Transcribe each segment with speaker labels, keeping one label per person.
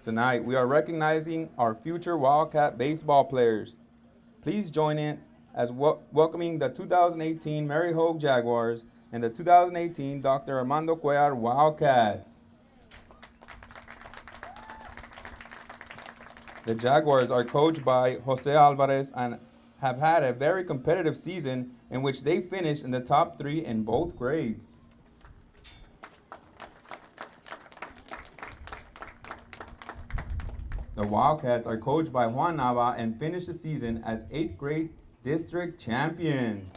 Speaker 1: Tonight, we are recognizing our future Wildcat baseball players. Please join in as welcoming the 2018 Mary Hogue Jaguars and the 2018 Dr. Armando Cuellar Wildcats. The Jaguars are coached by Jose Alvarez and have had a very competitive season in which they finished in the top 3 in both grades. The Wildcats are coached by Juan Nava and finished the season as 8th grade district champions.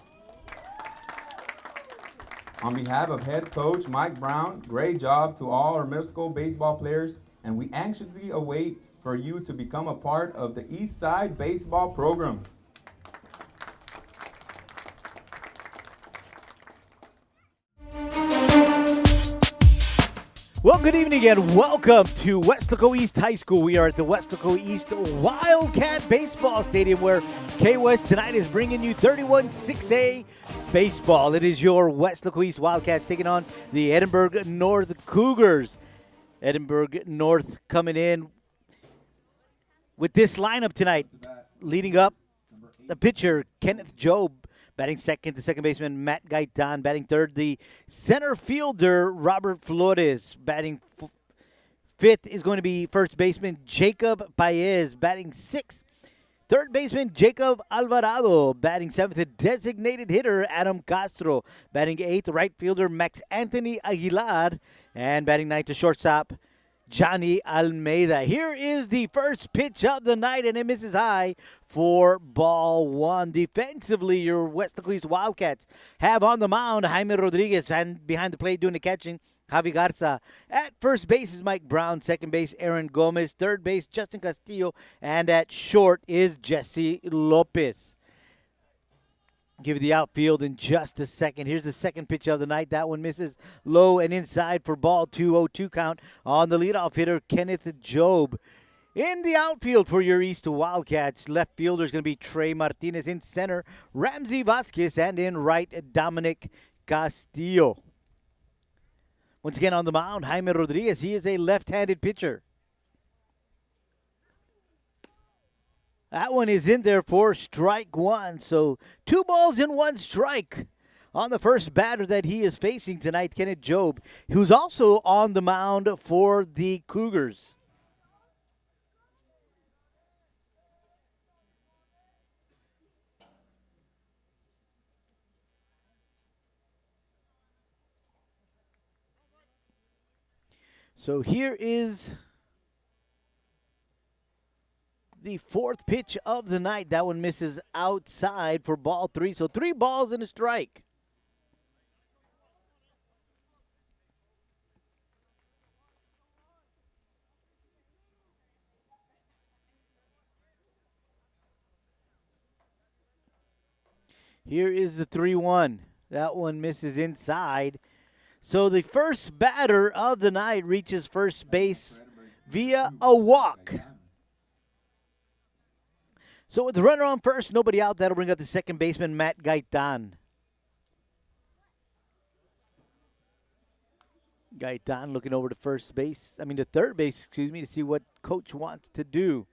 Speaker 1: On behalf of head coach Mike Brown, great job to all our middle school baseball players, and we anxiously await for you to become a part of the East Side baseball program.
Speaker 2: Well, good evening and welcome to Weslaco East High School. We are at the Weslaco East Wildcat Baseball Stadium where K-West tonight is bringing you 31-6A baseball. It is your Weslaco East Wildcats taking on the Edinburg North Cougars. Edinburg North coming in with this lineup tonight. Leading up, the pitcher, Kenneth Job. Batting second, the second baseman, Matt Gaitan. Batting third, the center fielder, Robert Flores. Batting fifth is going to be first baseman, Jacob Paez. Batting sixth, third baseman, Jacob Alvarado. Batting seventh, the designated hitter, Adam Castro. Batting eighth, right fielder, Max Anthony Aguilar. And batting ninth, the shortstop, Johnny Almeida. Here is the first pitch of the night, and it misses high for ball one. Defensively, your Weslaco East Wildcats have on the mound Jaime Rodriguez, and behind the plate doing the catching, Javi Garza. At first base is Mike Brown. Second base, Aaron Gomez. Third base, Justin Castillo. And at short is Jesse Lopez. Give you the outfield in just a second. Here's the second pitch of the night. That one misses low and inside for ball 2-0-2 count on the leadoff hitter, Kenneth Job. In the outfield for your East Wildcats, left fielder is going to be Trey Martinez. In center, Ramsey Vasquez. And in right, Dominic Castillo. Once again on the mound, Jaime Rodriguez. He is a left-handed pitcher. That one is in there for strike one. So 2 balls and 1 strike on the first batter that he is facing tonight, Kenneth Job, who's also on the mound for the Cougars. So here is the fourth pitch of the night. That one misses outside for ball 3. So 3 balls and a strike. Here is the 3-1. That one misses inside. So the first batter of the night reaches first base via a walk. So with the runner on first, nobody out, that'll bring up the second baseman, Matt Gaitan. Gaitan looking over to the third base, to see what coach wants to do.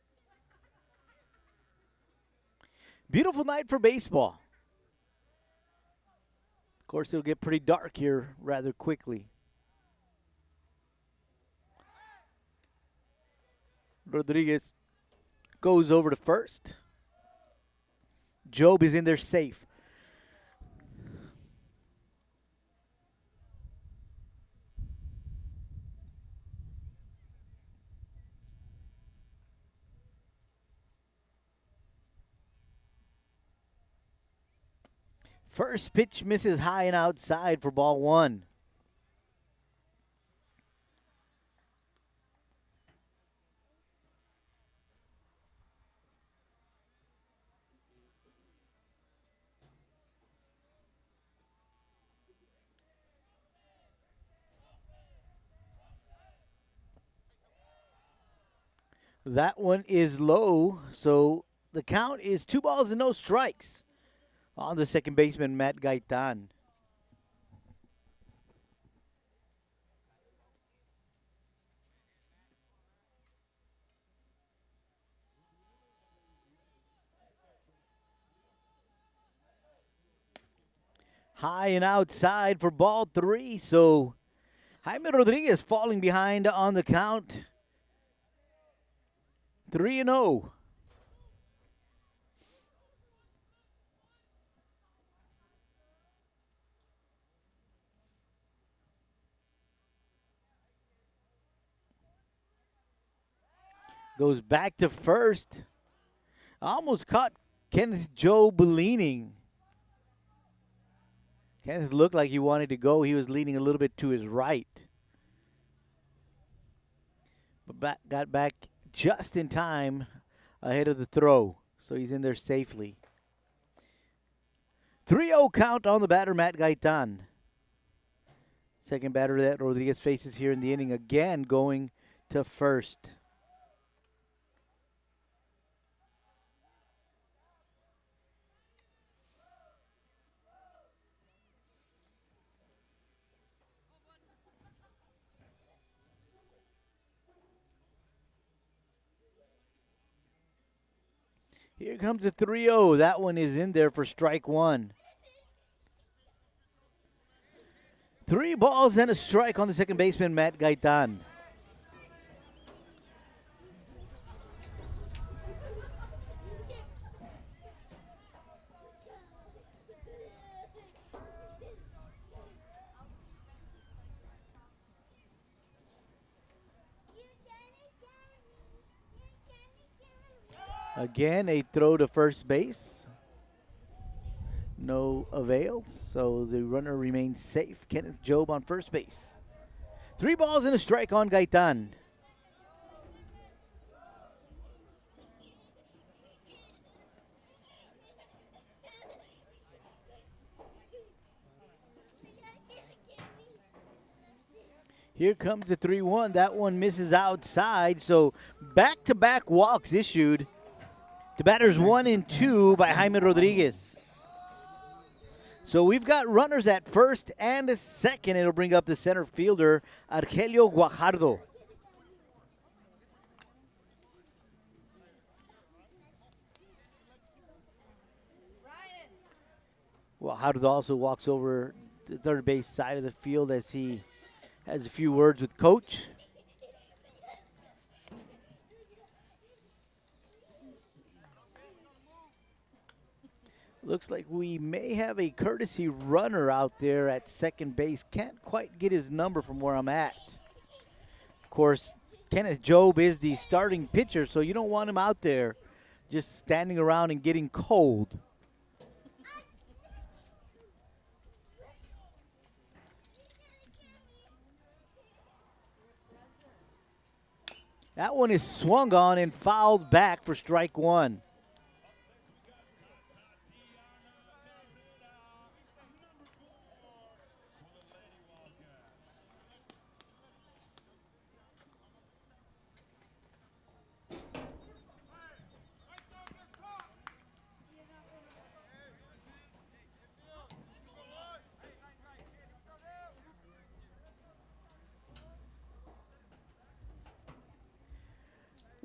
Speaker 2: Beautiful night for baseball. Of course, it'll get pretty dark here rather quickly. Rodriguez goes over to first. Job is in there safe. First pitch misses high and outside for ball 1. That one is low, so the count is 2 balls and no strikes on the second baseman, Matt Gaitan. high and outside for ball 3. So Jaime Rodriguez falling behind on the count. 3-0. Goes back to first. Almost caught Kenneth Job leaning. Kenneth looked like he wanted to go. He was leaning a little bit to his right. But got back just in time ahead of the throw. So he's in there safely. 3-0 count on the batter, Matt Gaitan. Second batter that Rodriguez faces here in the inning, again going to first. Here comes the 3-0. That one is in there for strike 1. 3 balls and a strike on the second baseman, Matt Gaitan. Again, a throw to first base. No avail, so the runner remains safe. Kenneth Job on first base. 3 balls and a strike on Gaitan. Here comes the 3-1. That one misses outside, so back-to-back walks issued. The batters 1 and 2 by Jaime Rodriguez. So we've got runners at first and a second. It'll bring up the center fielder, Argelio Guajardo. Guajardo also walks over the third base side of the field as he has a few words with coach. Looks like we may have a courtesy runner out there at second base. Can't quite get his number from where I'm at. Of course, Kenneth Job is the starting pitcher, so you don't want him out there just standing around and getting cold. That one is swung on and fouled back for strike 1.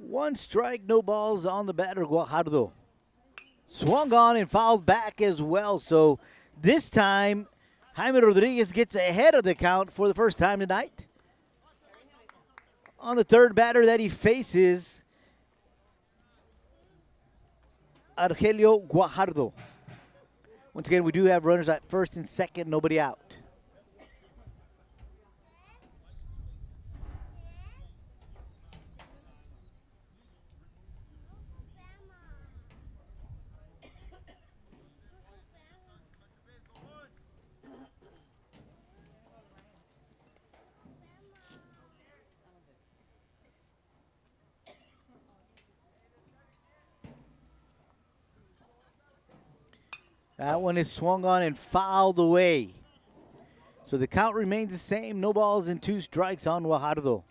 Speaker 2: One strike, no balls on the batter, Guajardo. Swung on and fouled back as well. So this time, Jaime Rodriguez gets ahead of the count for the first time tonight. On the third batter that he faces, Argelio Guajardo. Once again, we do have runners at first and second, nobody out. That one is swung on and fouled away. So the count remains the same. No balls and 2 strikes on Guajardo.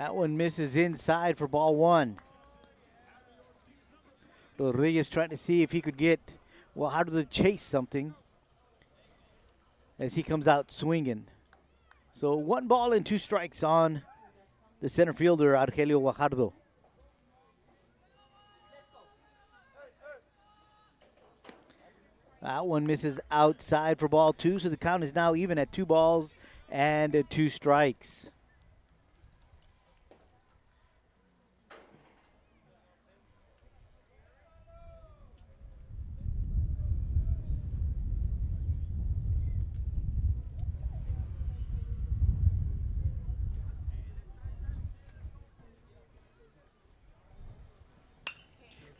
Speaker 2: That one misses inside for ball one. Rodriguez trying to see if he could get, well, how do they chase something as he comes out swinging. So 1 ball and 2 strikes on the center fielder, Argelio Guajardo. That one misses outside for ball 2, so the count is now even at 2 balls and 2 strikes.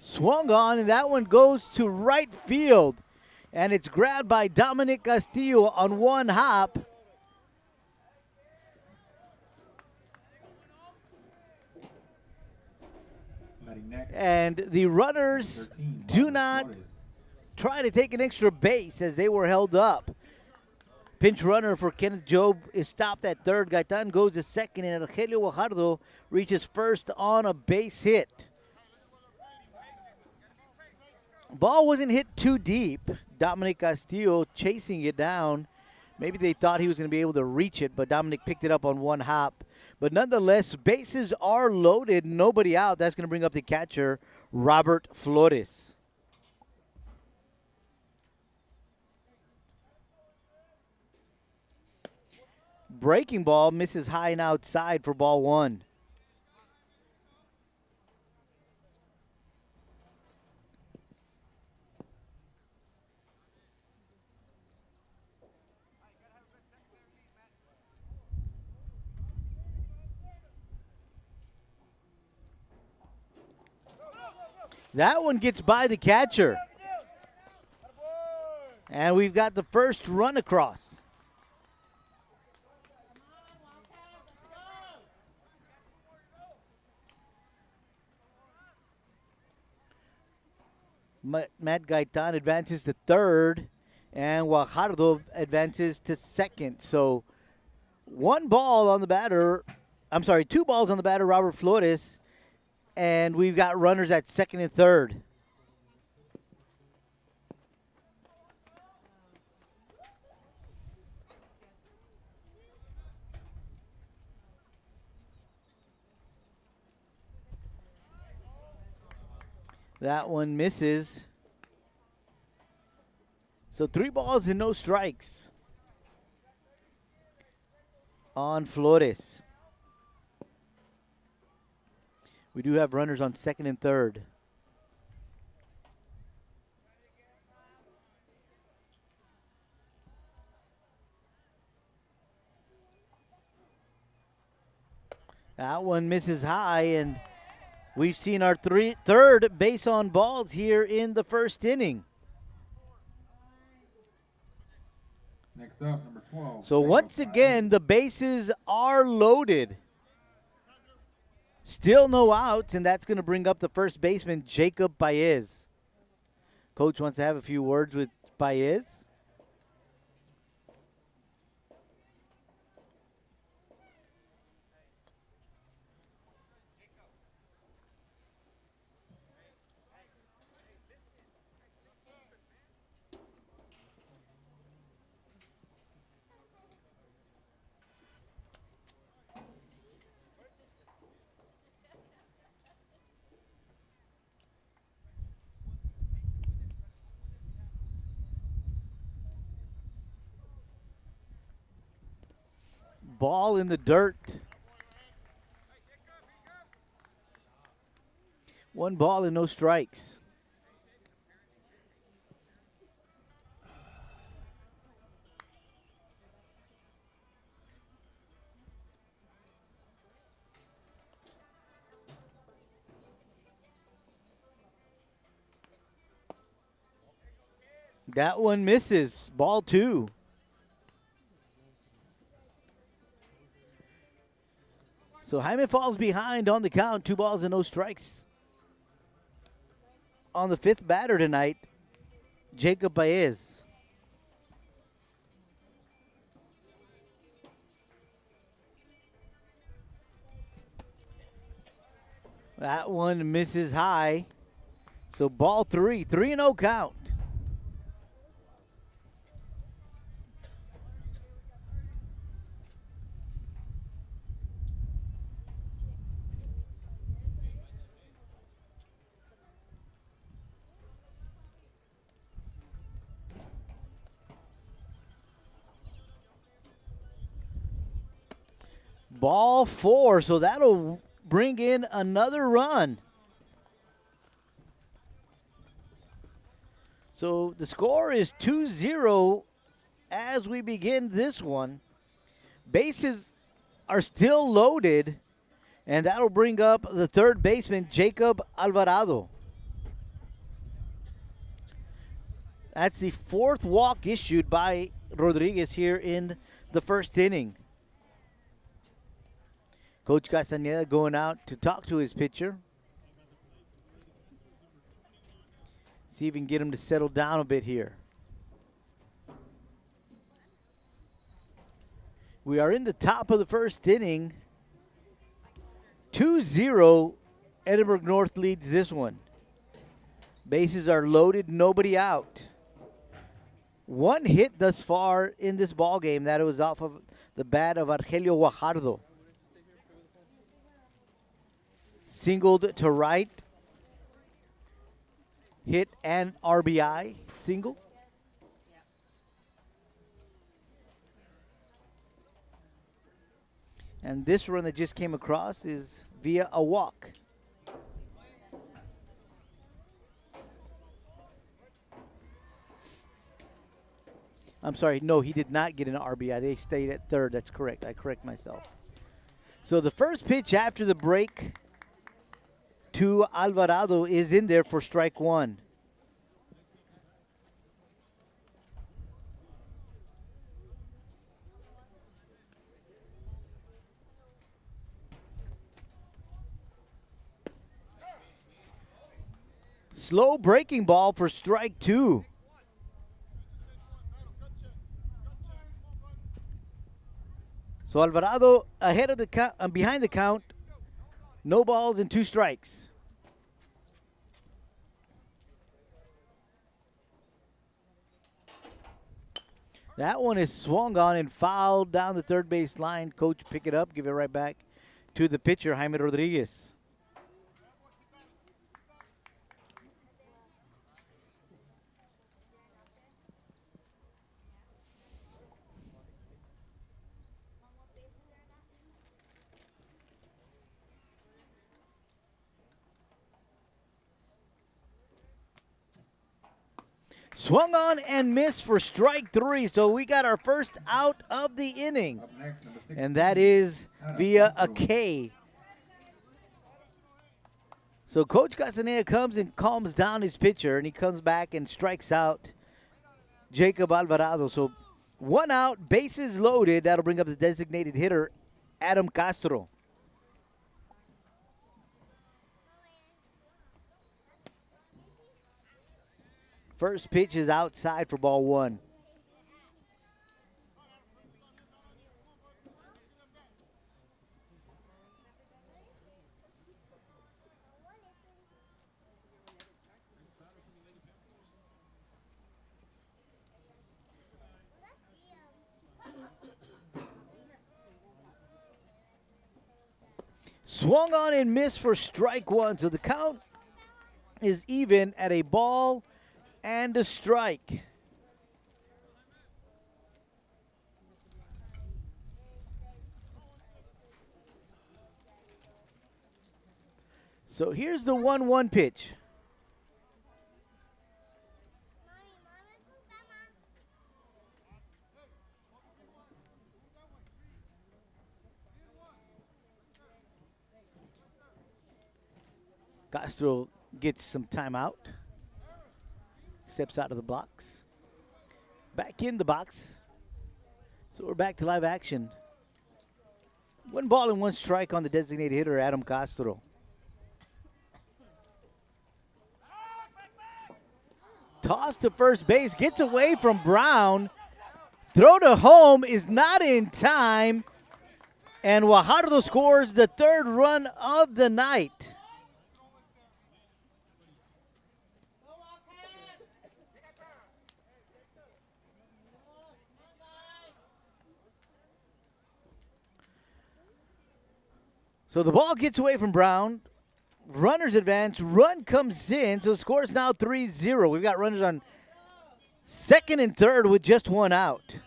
Speaker 2: Swung on, and that one goes to right field. And it's grabbed by Dominic Castillo on 1 hop. And the runners do not try to take an extra base as they were held up. Pinch runner for Kenneth Job is stopped at third. Gaitan goes to second, and Argelio Guajardo reaches first on a base hit. Ball wasn't hit too deep. Dominic Castillo chasing it down. Maybe they thought he was going to be able to reach it, but Dominic picked it up on 1 hop. But nonetheless, bases are loaded, nobody out. That's going to bring up the catcher, Robert Flores. Breaking ball misses high and outside for ball 1. That one gets by the catcher. And we've got the first run across. Matt Gaitan advances to third, and Guajardo advances to second. So 2 balls on the batter, Robert Flores. And we've got runners at second and third. That one misses. So 3 balls and no strikes on Flores. We do have runners on second and third. That one misses high, and we've seen our third base on balls here in the first inning.
Speaker 1: Next up, number 12.
Speaker 2: So once again, the bases are loaded. Still no outs, and that's going to bring up the first baseman, Jacob Baez. Coach wants to have a few words with Baez. Ball in the dirt. 1 ball and no strikes. That one misses. Ball 2. So Jaime falls behind on the count. 2 balls and no strikes. On the 5th batter tonight, Jacob Baez. That one misses high. So ball 3, 3-0 count. Ball 4, so that'll bring in another run. So the score is 2-0 as we begin this one. Bases are still loaded, and that'll bring up the third baseman, Jacob Alvarado. That's the 4th walk issued by Rodriguez here in the first inning. Coach Castaneda going out to talk to his pitcher. See if we can get him to settle down a bit here. We are in the top of the first inning. 2-0, Edinburg North leads this one. Bases are loaded, nobody out. One hit thus far in this ball game. That was off of the bat of Argelio Guajardo. Singled to right. Hit and RBI single. And this run that just came across is via a walk. I'm sorry, no, he did not get an RBI. They stayed at third. That's correct. I correct myself. So the first pitch after the break to Alvarado is in there for strike 1. Slow breaking ball for strike 2. So Alvarado ahead of the count, behind the count. No balls and 2 strikes. That one is swung on and fouled down the third base line. Coach pick it up, give it right back to the pitcher, Jaime Rodriguez. Swung on and missed for strike 3. So we got our first out of the inning. And that is via a K. So Coach Castaneda comes and calms down his pitcher, and he comes back and strikes out Jacob Alvarado. So 1 out, bases loaded. That'll bring up the designated hitter, Adam Castro. First pitch is outside for ball 1. Swung on and missed for strike 1. So the count is even at a ball and a strike. So here's the 1-1 pitch. Castro gets some time out. Steps out of the box. Back in the box. So we're back to live action. 1 ball and 1 strike on the designated hitter, Adam Castro. Toss to first base. Gets away from Brown. Throw to home is not in time. And Guajardo scores the 3rd run of the night. So the ball gets away from Brown. Runners advance. Run comes in. So the score is now 3-0. We've got runners on second and third with just one out.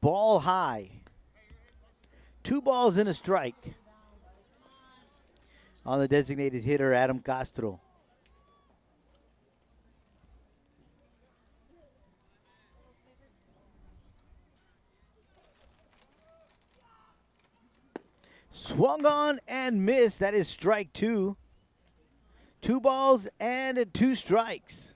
Speaker 2: Ball high. 2 balls and a strike on the designated hitter, Adam Castro. Swung on and missed. That is strike 2. 2 balls and 2 strikes.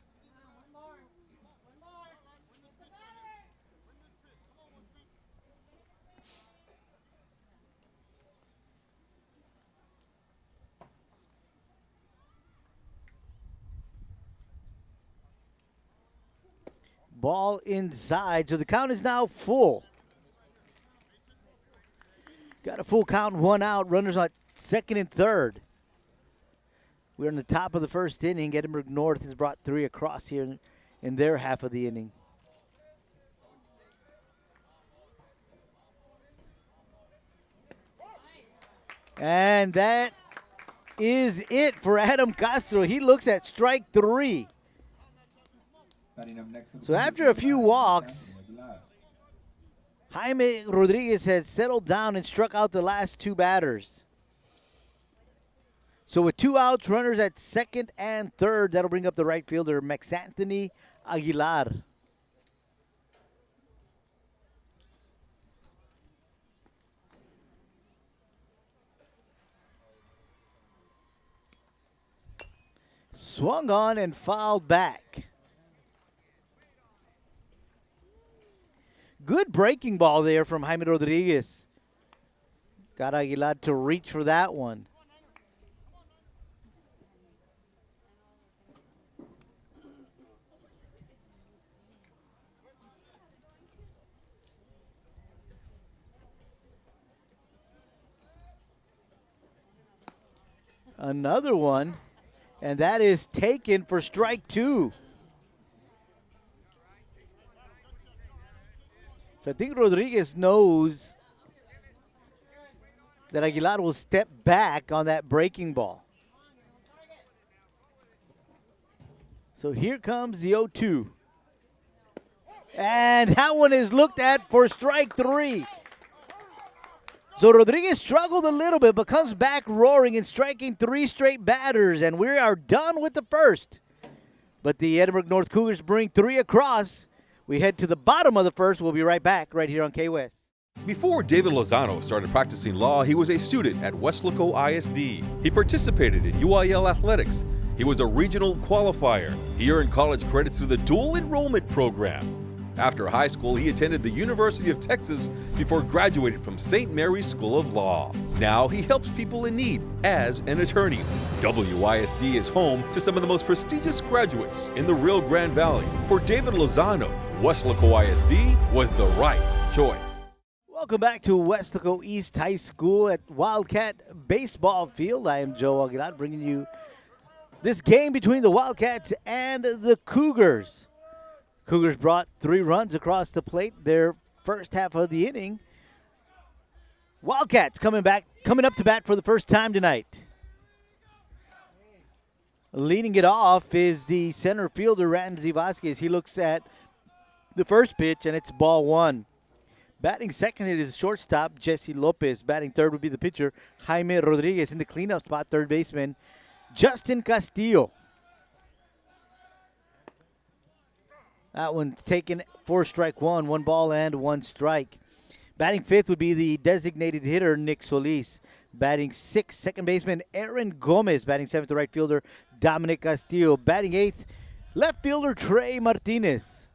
Speaker 2: Ball inside, so the count is now full. Got a full count, 1 out. Runners on second and third. We're in the top of the first inning. Edinburg North has brought 3 across here in their half of the inning. And that is it for Adam Castro. He looks at strike 3. So after a few walks, Jaime Rodriguez has settled down and struck out the last 2 batters. So with 2 outs, runners at second and third, that'll bring up the right fielder, Max Anthony Aguilar. Swung on and fouled back. Good breaking ball there from Jaime Rodriguez. Got Aguilar to reach for that one. Another one, and that is taken for strike 2. So I think Rodriguez knows that Aguilar will step back on that breaking ball. So here comes the 0-2. And that one is looked at for strike 3. So Rodriguez struggled a little bit, but comes back roaring and striking 3 straight batters, and we are done with the first. But the Edinburg North Cougars bring 3 across. We head to the bottom of the first. We'll be right back right here on K-West.
Speaker 3: Before David Lozano started practicing law, he was a student at Weslaco ISD. He participated in UIL athletics. He was a regional qualifier. He earned college credits through the dual enrollment program. After high school, he attended the University of Texas before graduating from St. Mary's School of Law. Now he helps people in need as an attorney. WISD is home to some of the most prestigious graduates in the Rio Grande Valley. For David Lozano, Weslaco ISD was the right choice.
Speaker 2: Welcome back to Weslaco East High School at Wildcat Baseball Field. I am Joe Aguilar bringing you this game between the Wildcats and the Cougars. Cougars brought 3 runs across the plate their first half of the inning. Wildcats coming up to bat for the first time tonight. Leading it off is the center fielder, Ramsey Vasquez. He looks at the first pitch, and it's ball 1. Batting second is shortstop, Jesse Lopez. Batting third would be the pitcher, Jaime Rodriguez. In the cleanup spot, third baseman, Justin Castillo. That one's taken for strike 1, 1 ball and 1 strike. Batting fifth would be the designated hitter, Nick Solis. Batting sixth, second baseman, Aaron Gomez. Batting seventh, the right fielder, Dominic Castillo. Batting eighth, left fielder, Trey Martinez.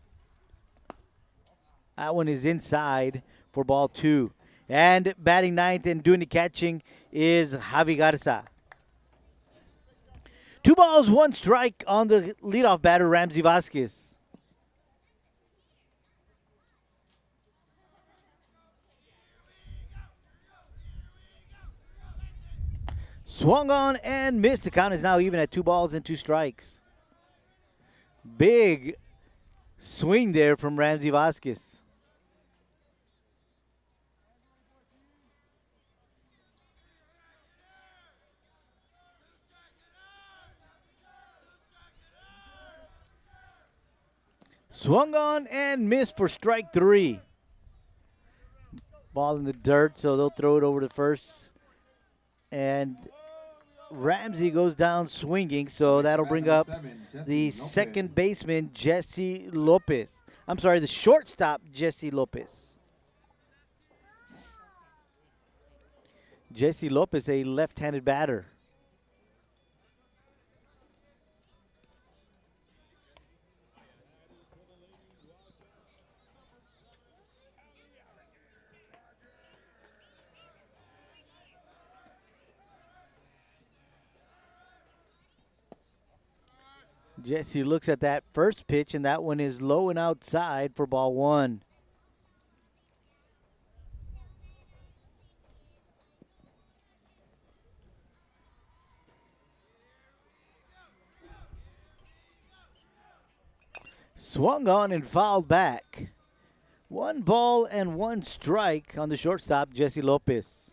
Speaker 2: That one is inside for ball 2. And batting ninth and doing the catching is Javi Garza. 2 balls, 1 strike on the leadoff batter, Ramsey Vasquez. Swung on and missed. The count is now even at 2 balls and 2 strikes. Big swing there from Ramsey Vasquez. Swung on and missed for strike 3. Ball in the dirt, so they'll throw it over to first. And Ramsey goes down swinging, so that'll bring up the second baseman, Jesse Lopez. I'm sorry, the shortstop, Jesse Lopez. Jesse Lopez, a left-handed batter. Jesse looks at that first pitch, and that one is low and outside for ball 1. Swung on and fouled back. 1 ball and 1 strike on the shortstop, Jesse Lopez.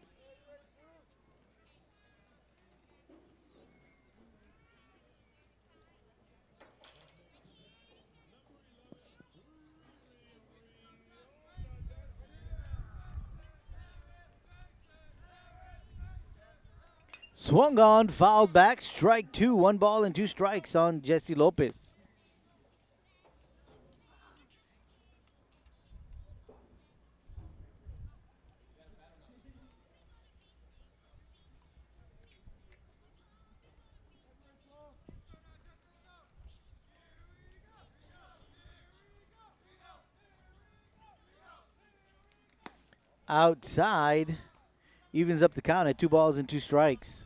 Speaker 2: Swung on, fouled back, strike 2, 1 ball and 2 strikes on Jesse Lopez. Outside, evens up the count at 2 balls and 2 strikes.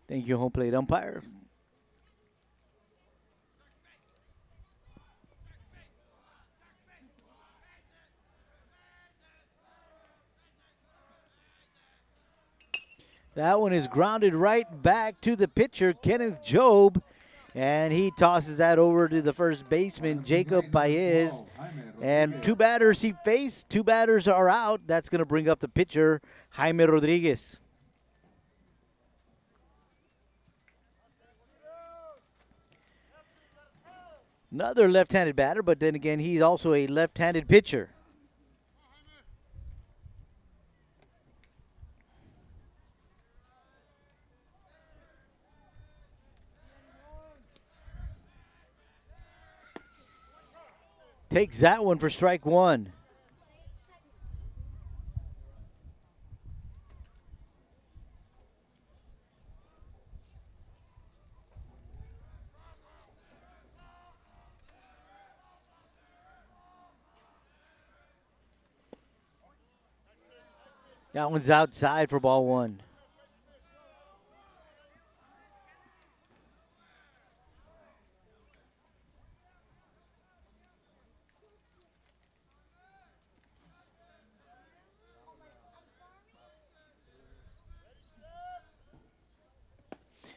Speaker 2: Thank you, home plate umpire. That one is grounded right back to the pitcher, Kenneth Job, and he tosses that over to the first baseman, Jacob Paez. And 2 batters he faced, 2 batters are out. That's going to bring up the pitcher, Jaime Rodriguez. Another left-handed batter, but then again, he's also a left-handed pitcher. Takes that one for strike 1. That one's outside for ball 1.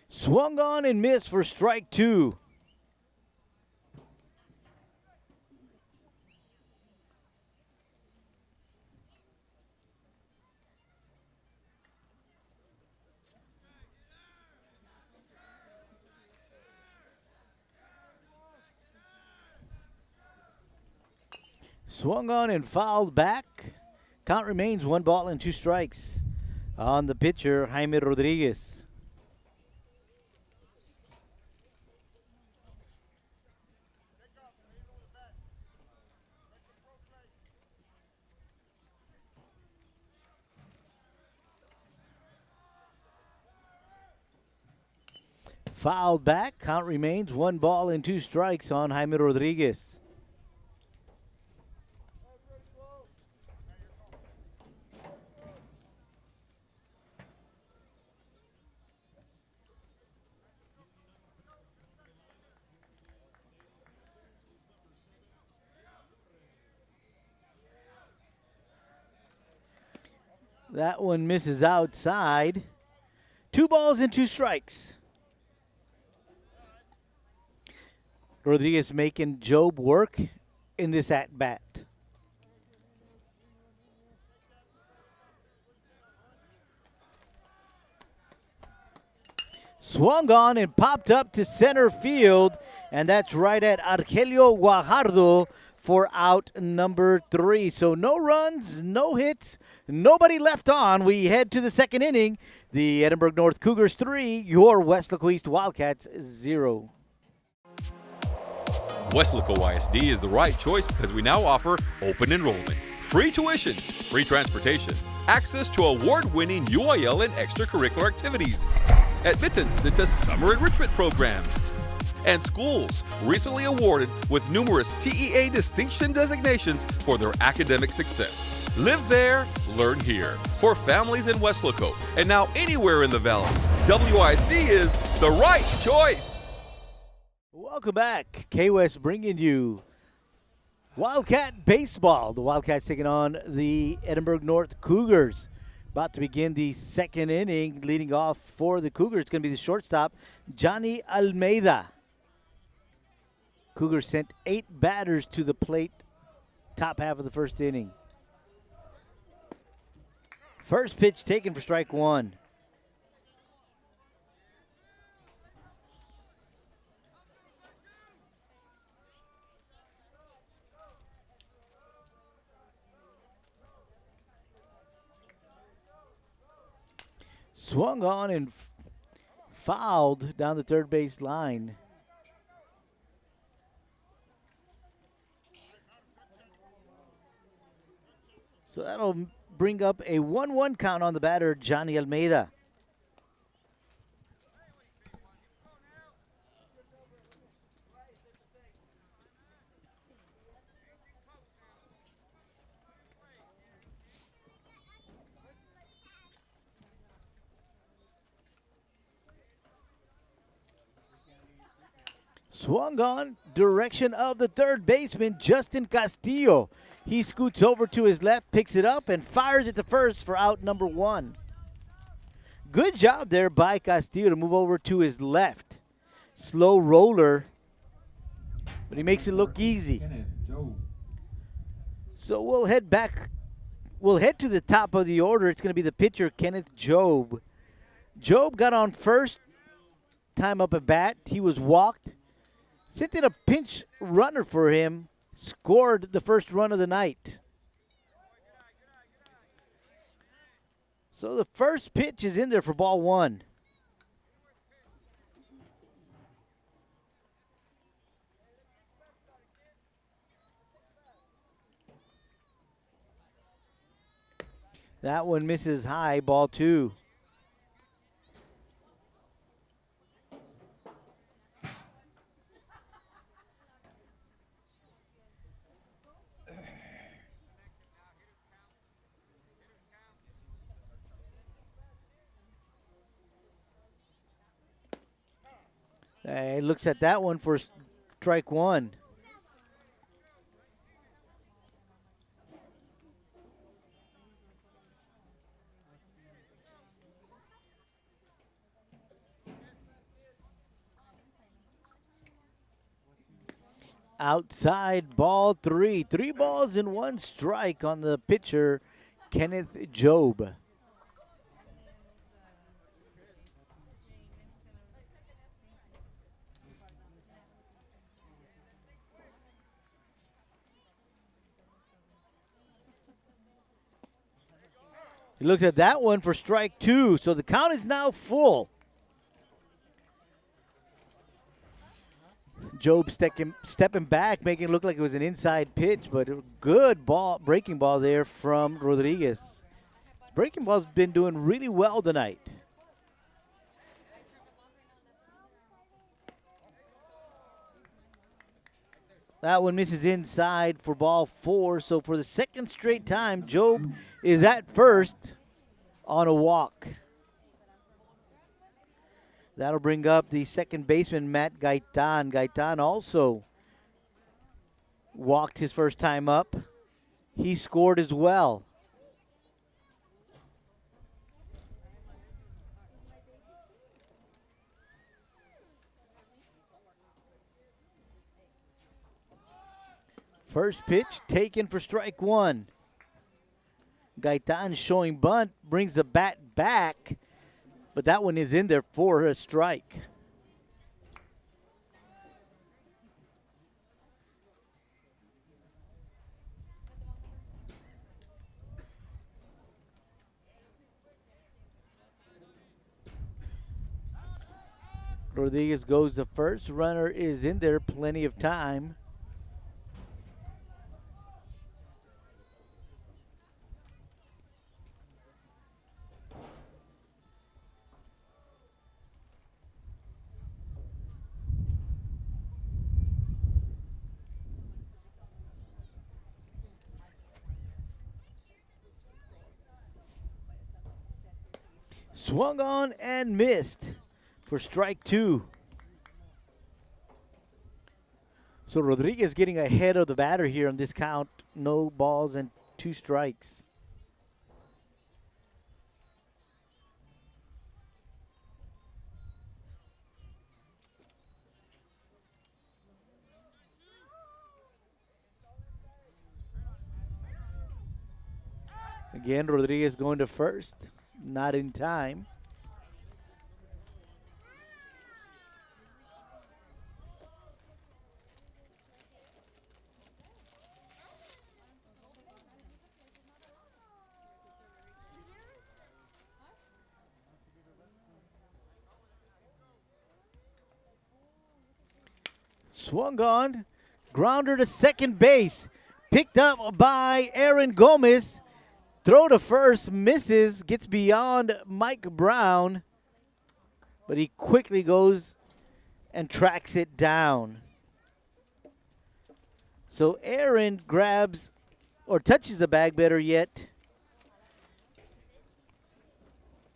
Speaker 2: Swung on and missed for strike 2. Swung on and fouled back. Count remains 1 ball and 2 strikes on the pitcher, Jaime Rodriguez. Fouled back. Count remains 1 ball and 2 strikes on Jaime Rodriguez. That one misses outside. 2 balls and 2 strikes. Rodriguez making Job work in this at-bat. Swung on and popped up to center field, and that's right at Argelio Guajardo for out number 3. So no runs, no hits, nobody left on. We head to the second inning. The Edinburg North Cougars 3, your Weslaco East Wildcats 0.
Speaker 3: Weslaco ISD is the right choice because we now offer open enrollment, free tuition, free transportation, access to award-winning UIL and extracurricular activities, admittance into summer enrichment programs, and schools recently awarded with numerous TEA distinction designations for their academic success. Live there, learn here. For families in Weslaco and now anywhere in the Valley, WISD is the right choice.
Speaker 2: Welcome back. K-West bringing you Wildcat Baseball. The Wildcats taking on the Edinburg North Cougars. About to begin the second inning. Leading off for the Cougars, it's going to be the shortstop, Johnny Almeida. Cougars sent 8 batters to the plate top half of the first inning. First pitch taken for strike 1. Swung on and fouled down the third base line. So that'll bring up a 1-1 count on the batter, Johnny Almeida. Swung on, direction of the third baseman, Justin Castillo. He scoots over to his left, picks it up, and fires it to first for out number 1. Good job there by Castillo to move over to his left. Slow roller, but he makes it look easy. So we'll head back. We'll head to the top of the order. It's going to be the pitcher, Kenneth Job. Job got on first time up at bat. He was walked. Sent in a pinch runner for him. Scored the first run of the night. So the first pitch is in there for ball 1. That one misses high, ball 2. He looks at that one for strike 1. Outside, ball 3. 3 balls and 1 strike on the pitcher, Kenneth Job. He looks at that one for strike 2. So the count is now full. Job stepping back, making it look like it was an inside pitch, but a good ball, breaking ball there from Rodriguez. Breaking ball's been doing really well tonight. That one misses inside for ball 4. So for the second straight time, Job is at first on a walk. That'll bring up the second baseman, Matt Gaitan. Gaitan also walked his first time up. He scored as well. First pitch taken for strike one. Gaitan showing bunt, brings the bat back, but that one is in there for a strike. Rodriguez goes to first. Runner is in there, plenty of time. Swung on and missed for strike two. So Rodriguez getting ahead of the batter here on this count. No balls and 2 strikes. Again, Rodriguez going to first. Not in time. Swung on, grounder to second base, picked up by Aaron Gomez. Throw to first, misses, gets beyond Mike Brown, but he quickly goes and tracks it down. So Aaron grabs, or touches the bag better yet,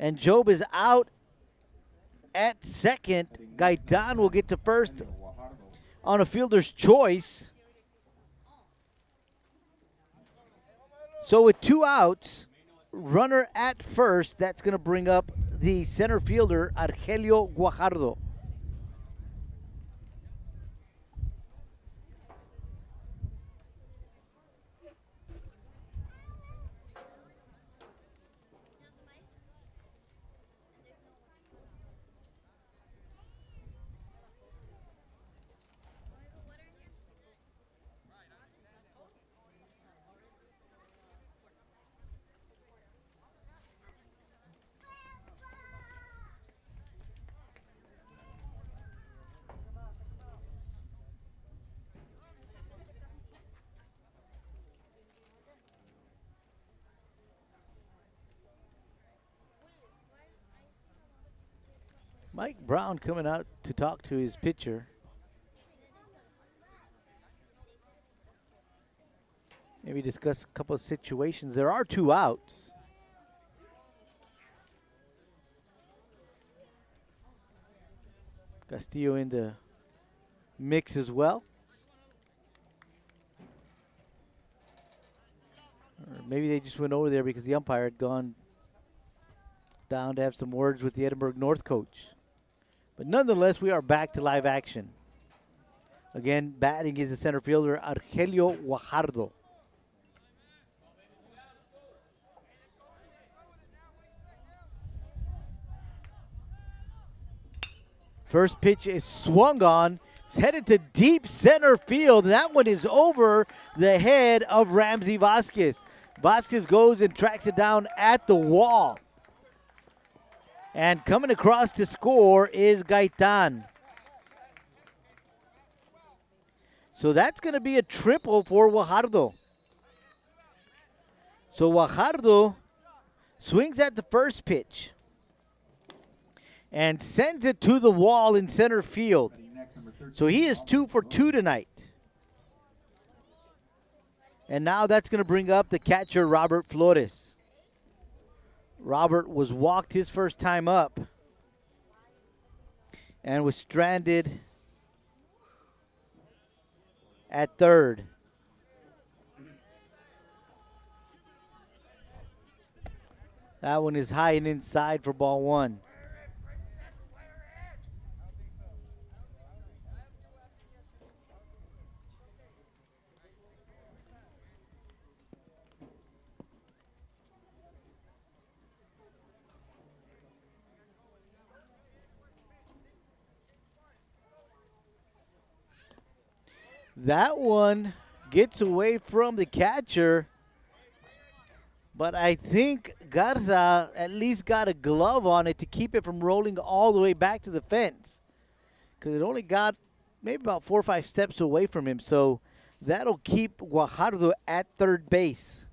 Speaker 2: and Job is out at second. Gaitan will get to first on a fielder's choice. So with 2 outs, runner at first, that's going to bring up the center fielder, Argelio Guajardo. Mike Brown coming out to talk to his pitcher. Maybe discuss a couple of situations. There are 2 outs. Castillo in the mix as well. Or maybe they just went over there because the umpire had gone down to have some words with the Edinburg North coach. But nonetheless, we are back to live action. Again, batting is the center fielder, Argelio Guajardo. First pitch is swung on. It's headed to deep center field. That one is over the head of Ramsey Vasquez. Vasquez goes and tracks it down at the wall. And coming across to score is Gaitan. So that's going to be a triple for Guajardo. So Guajardo swings at the first pitch and sends it to the wall in center field. So he is 2 for 2 tonight. And now that's going to bring up the catcher, Robert Flores. Robert was walked his first time up and was stranded at third. That one is high and inside for ball 1. That one gets away from the catcher, but I think Garza at least got a glove on it to keep it from rolling all the way back to the fence, because it only got maybe about 4 or 5 steps away from him. So that'll keep Guajardo at third base.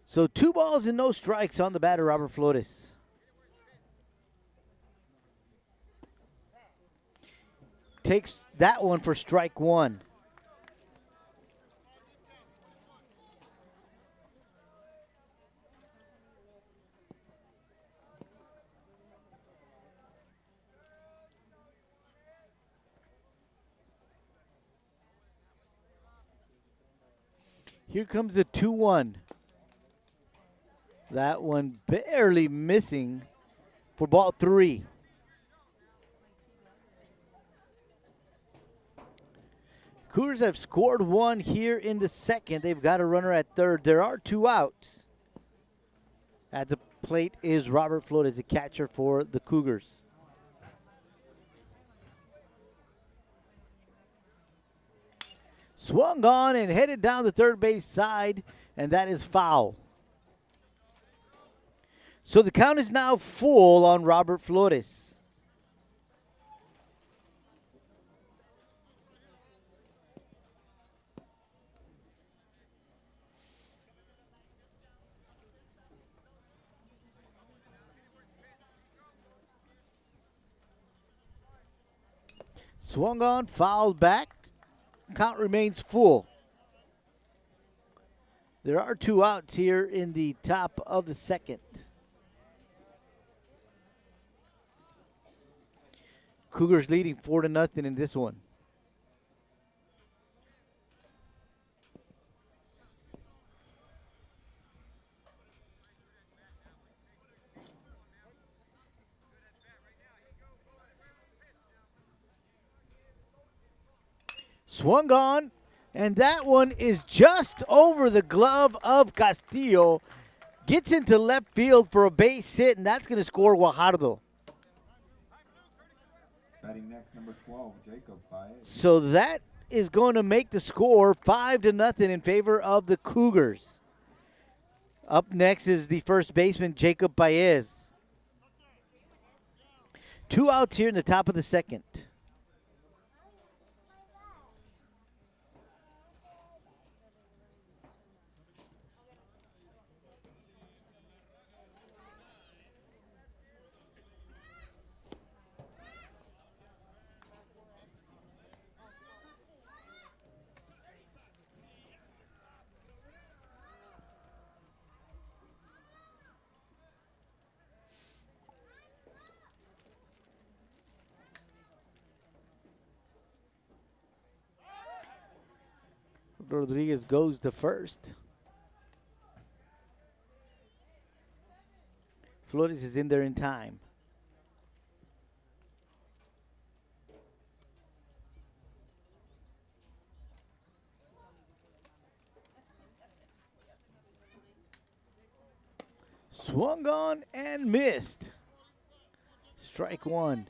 Speaker 2: So 2 balls and no strikes on the batter, Robert Flores. Takes that one for strike 1. Here comes the 2-1. That one barely missing for ball 3. Cougars have scored 1 here in the second. They've got a runner at third. There are 2 outs. At the plate is Robert Flores, the catcher for the Cougars. Swung on and headed down the third base side, and that is foul. So the count is now full on Robert Flores. Swung on, fouled back. Count remains full. There are 2 outs here in the top of the second. Cougars leading 4-0 in this one. Swung on, and that one is just over the glove of Castillo. Gets into left field for a base hit, and that's going to score Guajardo.
Speaker 1: Batting next, number 12, Jacob Baez.
Speaker 2: So that is going to make the score 5-0 in favor of the Cougars. Up next is the first baseman, Jacob Baez. 2 outs here in the top of the second. Rodriguez goes to first. Flores is in there in time. Swung on and missed. Strike 1.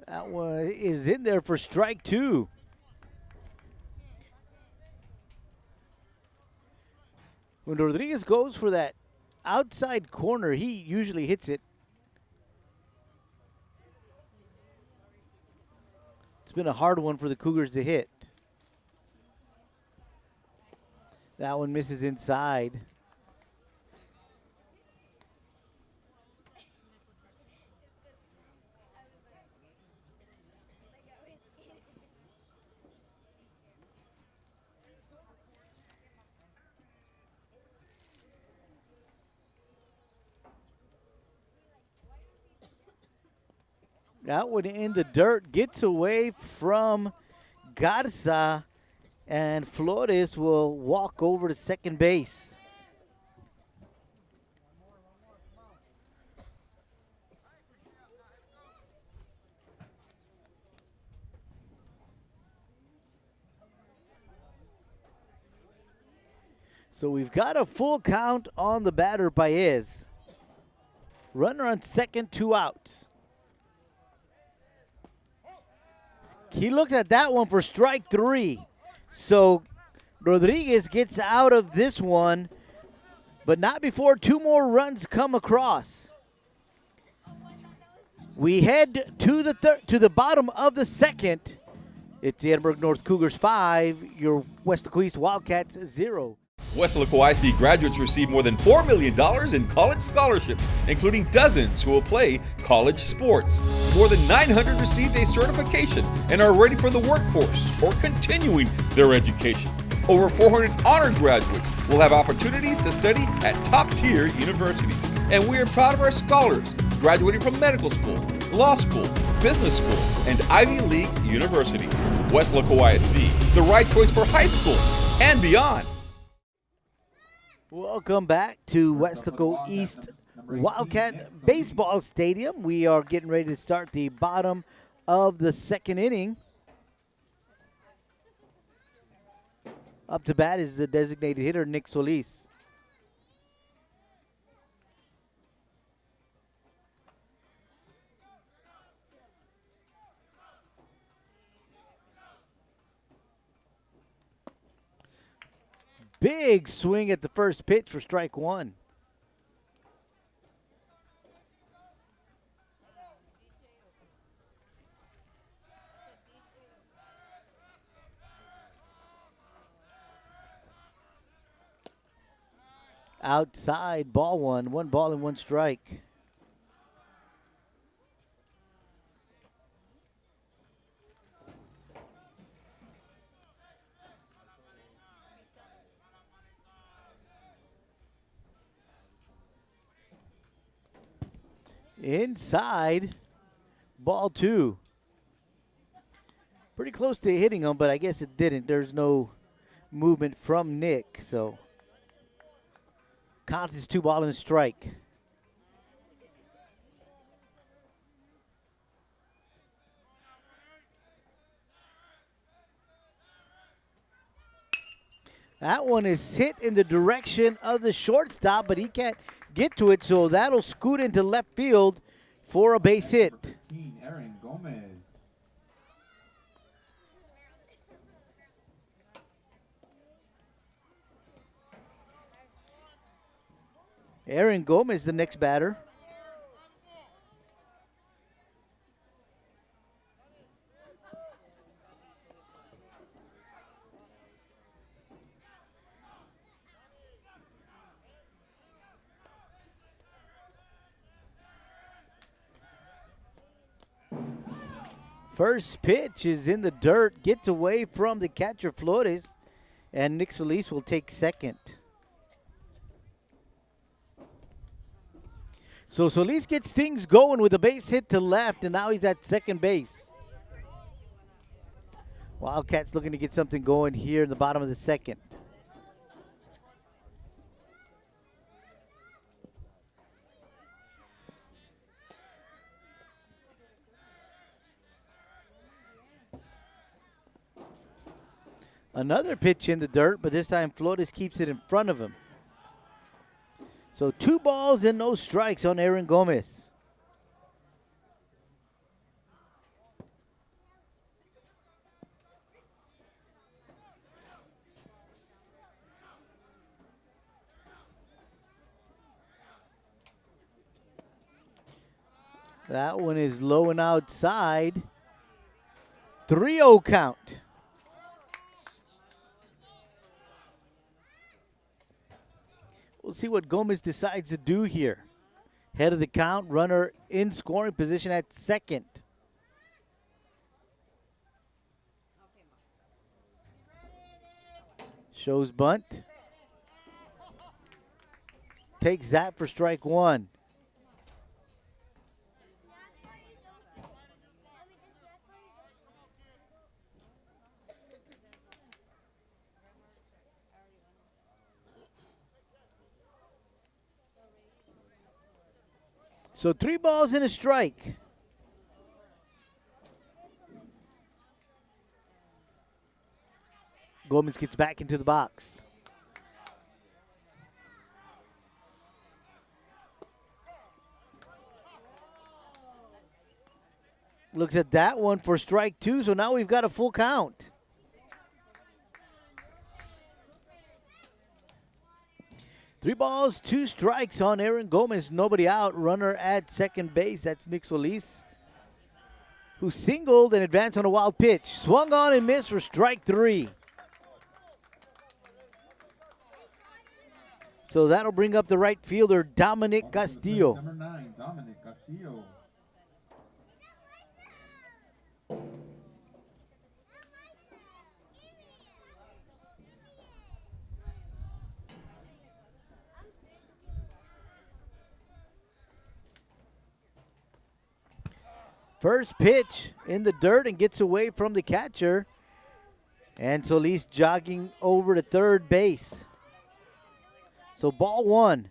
Speaker 2: That one is in there for strike 2. When Rodriguez goes for that outside corner, he usually hits it. It's been a hard one for the Cougars to hit. That one misses inside. That one in the dirt, gets away from Garza, and Flores will walk over to second base. So we've got a full count on the batter, Baez. Runner on second, 2 outs. He looked at that one for strike 3. So Rodriguez gets out of this one, but not before 2 more runs come across. We head to the bottom of the second. It's the Edinburg North Cougars 5, your Weslaco East Wildcats 0.
Speaker 3: Weslaco ISD graduates receive more than $4 million in college scholarships, including dozens who will play college sports. More than 900 received a certification and are ready for the workforce or continuing their education. Over 400 honored graduates will have opportunities to study at top-tier universities. And we are proud of our scholars graduating from medical school, law school, business school, and Ivy League universities. Weslaco ISD, the right choice for high school and beyond.
Speaker 2: Welcome back to Weslaco East Wildcat Baseball Stadium. We are getting ready to start the bottom of the second inning. Up to bat is the designated hitter, Nick Solis. Big swing at the first pitch for strike 1. Outside, ball 1. 1 ball and 1 strike. Inside, ball 2. Pretty close to hitting him, but I guess it didn't. There's no movement from Nick, so count is 2 ball and a strike. That one is hit in the direction of the shortstop, but he can't get to it, so that'll scoot into left field for a base hit.
Speaker 1: Aaron Gomez.
Speaker 2: Aaron Gomez, the next batter. First pitch is in the dirt, gets away from the catcher Flores, and Nick Solis will take second. So Solis gets things going with a base hit to left, and now he's at second base. Wildcats looking to get something going here in the bottom of the second. Another pitch in the dirt, but this time Flores keeps it in front of him. So 2 balls and no strikes on Aaron Gomez. That one is low and outside. 3-0 count. We'll see what Gomez decides to do here. Head of the count, runner in scoring position at second. Shows bunt. Takes that for strike 1. So 3 balls and a strike. Gomez gets back into the box. looks at that one for strike 2, so now we've got a full count. Three balls, 2 strikes on Aaron Gomez. Nobody out. Runner at second base. That's Nick Solis, who singled and advanced on a wild pitch. Swung on and missed for strike 3. So that'll bring up the right fielder, Dominic Castillo.
Speaker 1: Number 9, Dominic Castillo.
Speaker 2: First pitch in the dirt and gets away from the catcher. And Solis jogging over to third base. So ball 1.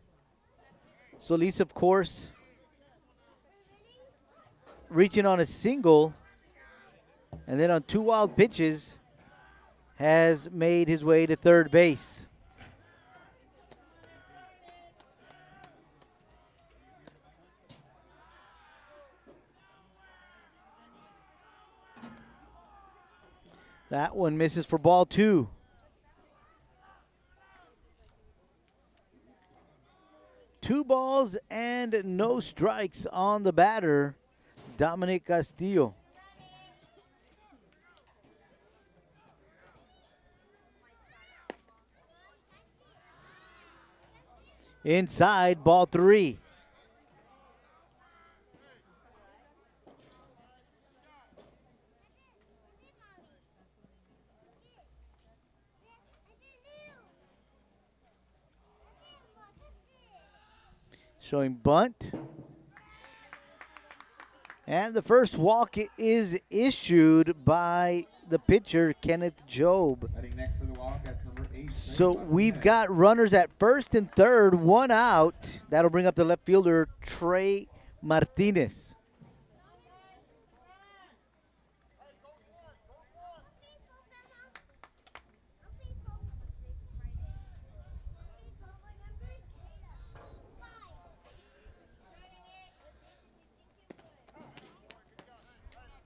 Speaker 2: Solis, of course, reaching on a single. And then on 2 wild pitches, has made his way to third base. That one misses for ball 2. Two balls and no strikes on the batter, Dominic Castillo. Inside, ball 3. Showing bunt. And the first walk is issued by the pitcher, Kenneth Job.
Speaker 1: Heading next for the Wildcats, number 8.
Speaker 2: So we've got runners at first and third, 1 out. That'll bring up the left fielder, Trey Martinez.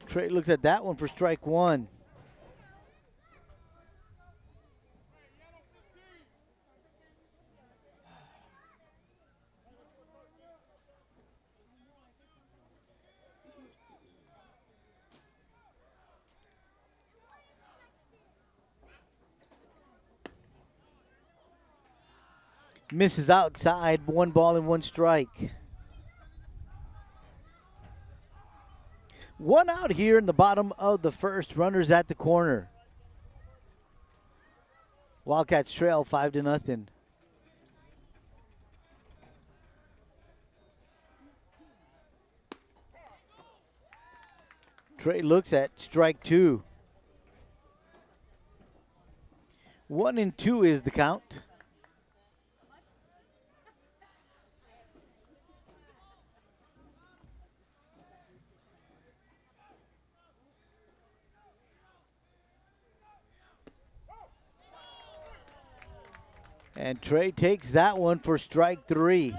Speaker 2: Trey looks at that one for strike 1. Misses outside, 1 ball and 1 strike. 1 out here in the bottom of the first. Runners at the corner. Wildcats trail 5-0. Trey looks at strike 2. 1-2 is the count. And Trey takes that one for strike 3.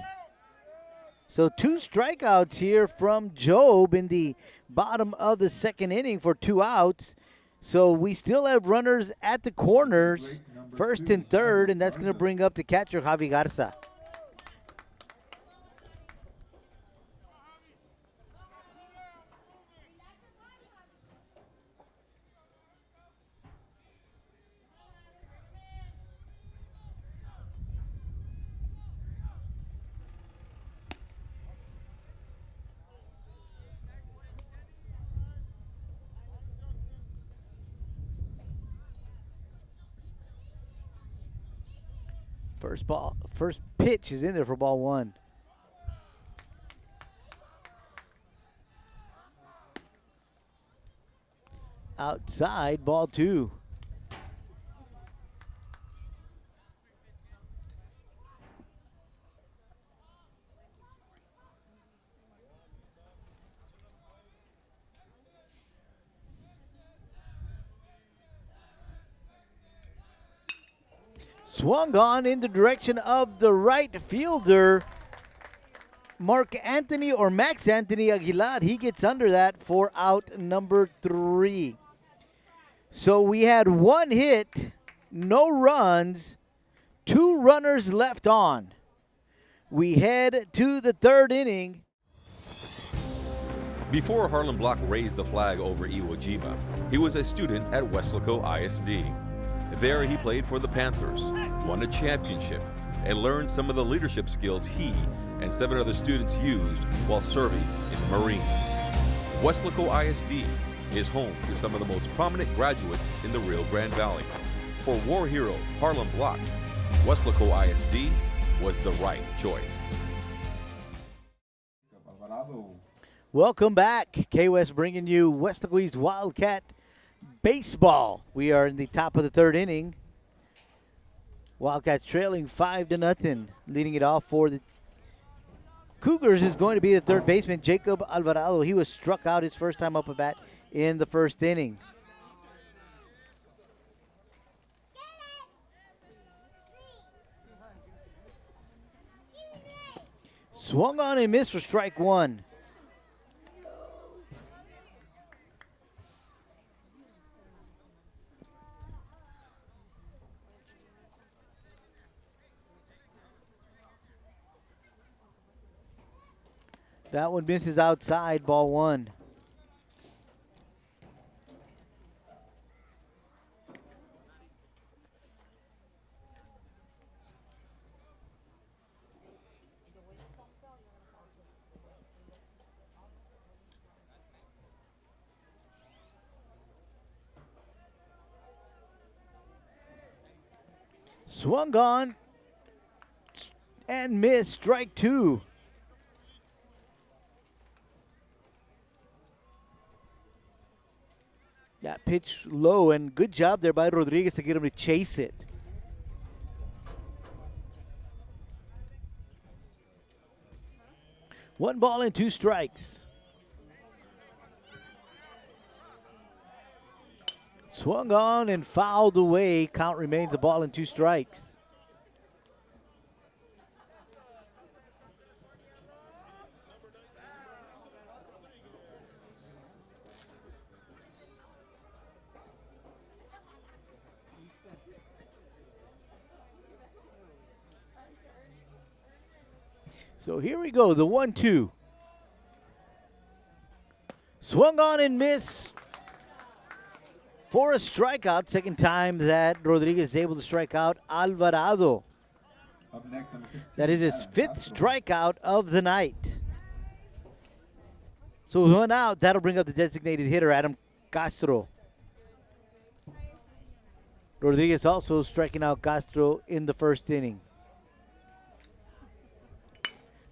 Speaker 2: So 2 strikeouts here from Job in the bottom of the second inning for 2 outs. So we still have runners at the corners, first and third, and that's going to bring up the catcher, Javi Garza. First pitch is in there for ball 1. Outside, ball 2. Swung on in the direction of the right fielder, Mark Anthony or Max Anthony Aguilar. He gets under that for out number 3. So we had 1 hit, no runs, 2 runners left on. We head to the 3rd inning.
Speaker 3: Before Harlan Block raised the flag over Iwo Jima, he was a student at Weslaco ISD. There he played for the Panthers, won a championship, and learned some of the leadership skills he and 7 other students used while serving in the Marines. Weslaco ISD is home to some of the most prominent graduates in the Rio Grande Valley. For war hero Harlan Block, Weslaco ISD was the right choice.
Speaker 2: Welcome back. K-West bringing you Weslaco East Wildcat baseball. We are in the top of the 3rd inning. Wildcats trailing 5-0. Leading it off for the Cougars is going to be the 3rd baseman, Jacob Alvarado. He was struck out his first time up at bat in the 1st inning. Swung on and missed for strike 1. That one misses outside, ball 1. Swung on and missed, strike 2. That pitch low, and good job there by Rodriguez to get him to chase it. One ball and 2 strikes. Swung on and fouled away. Count remains a ball and 2 strikes. So here we go, the 1-2. Swung on and missed for a strikeout. Second time that Rodriguez is able to strike out Alvarado.
Speaker 1: Up next, number 16,
Speaker 2: That is his 5th strikeout of the night. So with 1 out, that'll bring up the designated hitter, Adam Castro. Rodriguez also striking out Castro in the 1st inning.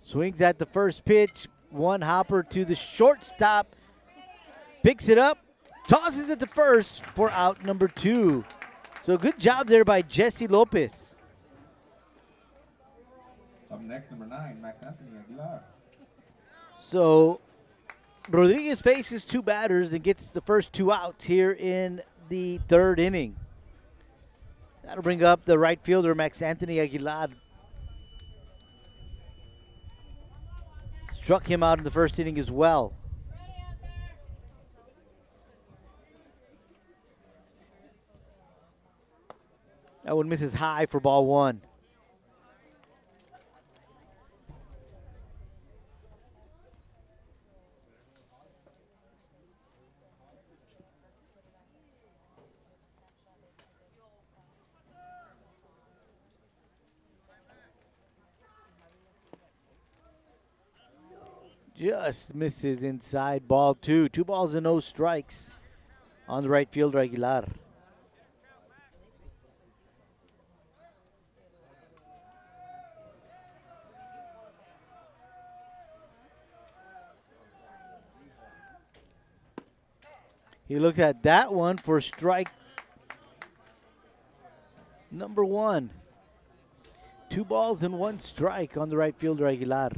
Speaker 2: Swings at the first pitch. 1 hopper to the shortstop. Picks it up. Tosses it to first for out number 2. So good job there by Jesse Lopez.
Speaker 1: Up next, number 9, Max Anthony Aguilar.
Speaker 2: So Rodriguez faces 2 batters and gets the first 2 outs here in the 3rd inning. That'll bring up the right fielder, Max Anthony Aguilar. Struck him out in the 1st inning as well. That one misses high for ball 1. Just misses inside, ball 2. 2 balls and no strikes on the right fielder, Aguilar. He looked at that one for strike number 1. 2 balls and 1 strike on the right fielder, Aguilar.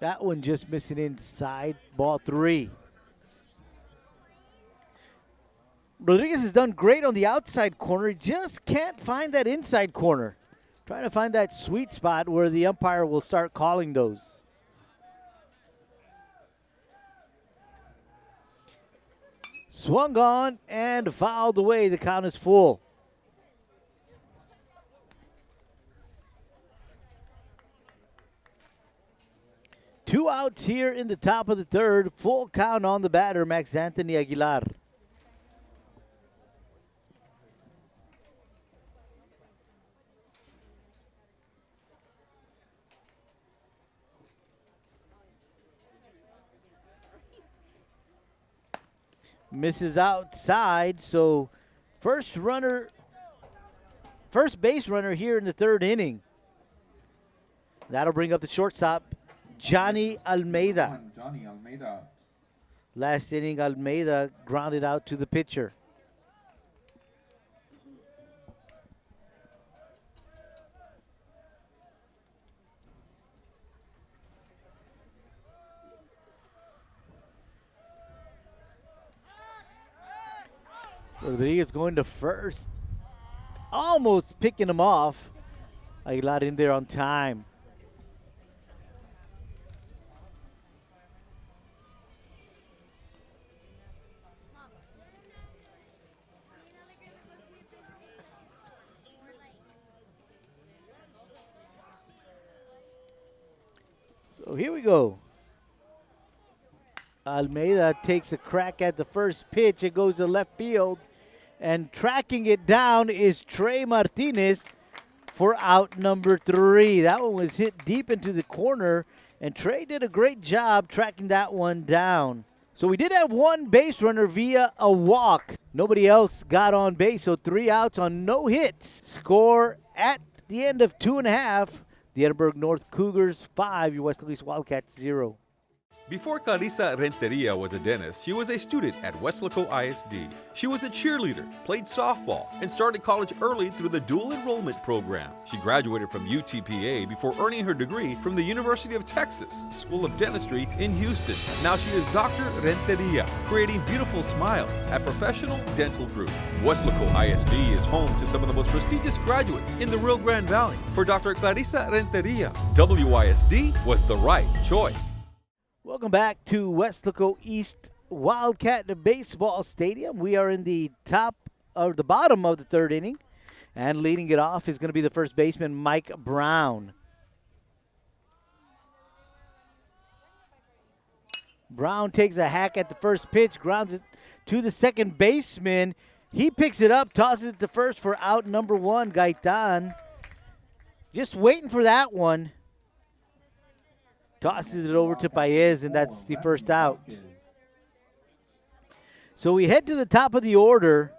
Speaker 2: That one just missing inside, ball 3. Rodriguez has done great on the outside corner. He just can't find that inside corner. Trying to find that sweet spot where the umpire will start calling those. Swung on and fouled away. The count is full. Two outs here in the top of the third. Full count on the batter, Max Anthony Aguilar. Misses outside, so first base runner here in the third inning. That'll bring up the shortstop, Johnny Almeida.
Speaker 1: Johnny Almeida.
Speaker 2: Last inning, Almeida grounded out to the pitcher. Rodriguez going to first. Almost picking him off. Aguilar in there on time. So here we go. Almeida takes a crack at the first pitch. It goes to left field. And tracking it down is Trey Martinez for out number 3. That one was hit deep into the corner, and Trey did a great job tracking that one down. So we did have one base runner via a walk. Nobody else got on base, so 3 outs on no hits. Score at the end of 2.5. The Edinburg North Cougars 5, your Weslaco East Wildcats 0.
Speaker 3: Before Clarissa Renteria was a dentist, she was a student at Weslaco ISD. She was a cheerleader, played softball, and started college early through the dual enrollment program. She graduated from UTPA before earning her degree from the University of Texas School of Dentistry in Houston. Now she is Dr. Renteria, creating beautiful smiles at Professional Dental Group. Weslaco ISD is home to some of the most prestigious graduates in the Rio Grande Valley. For Dr. Clarissa Renteria, WISD was the right choice.
Speaker 2: Welcome back to Weslaco East Wildcat Baseball Stadium. We are in the bottom of the third inning, and leading it off is going to be the first baseman, Mike Brown. Brown takes a hack at the first pitch, grounds it to the second baseman. He picks it up, tosses it to first for out number 1, Gaitan. Just waiting for that one. Tosses it over to Paez, and that's the first out. So we head to the top of the order.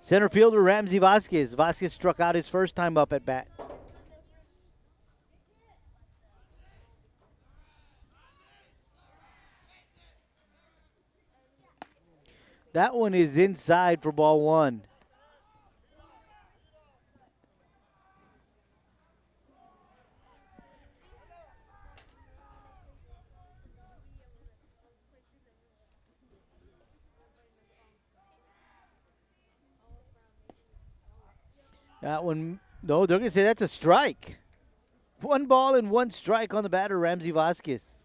Speaker 2: Center fielder Ramsey Vasquez. Vasquez struck out his first time up at bat. That one is inside for ball 1. That one, no, they're going to say that's a strike. 1 ball and 1 strike on the batter, Ramsey Vasquez.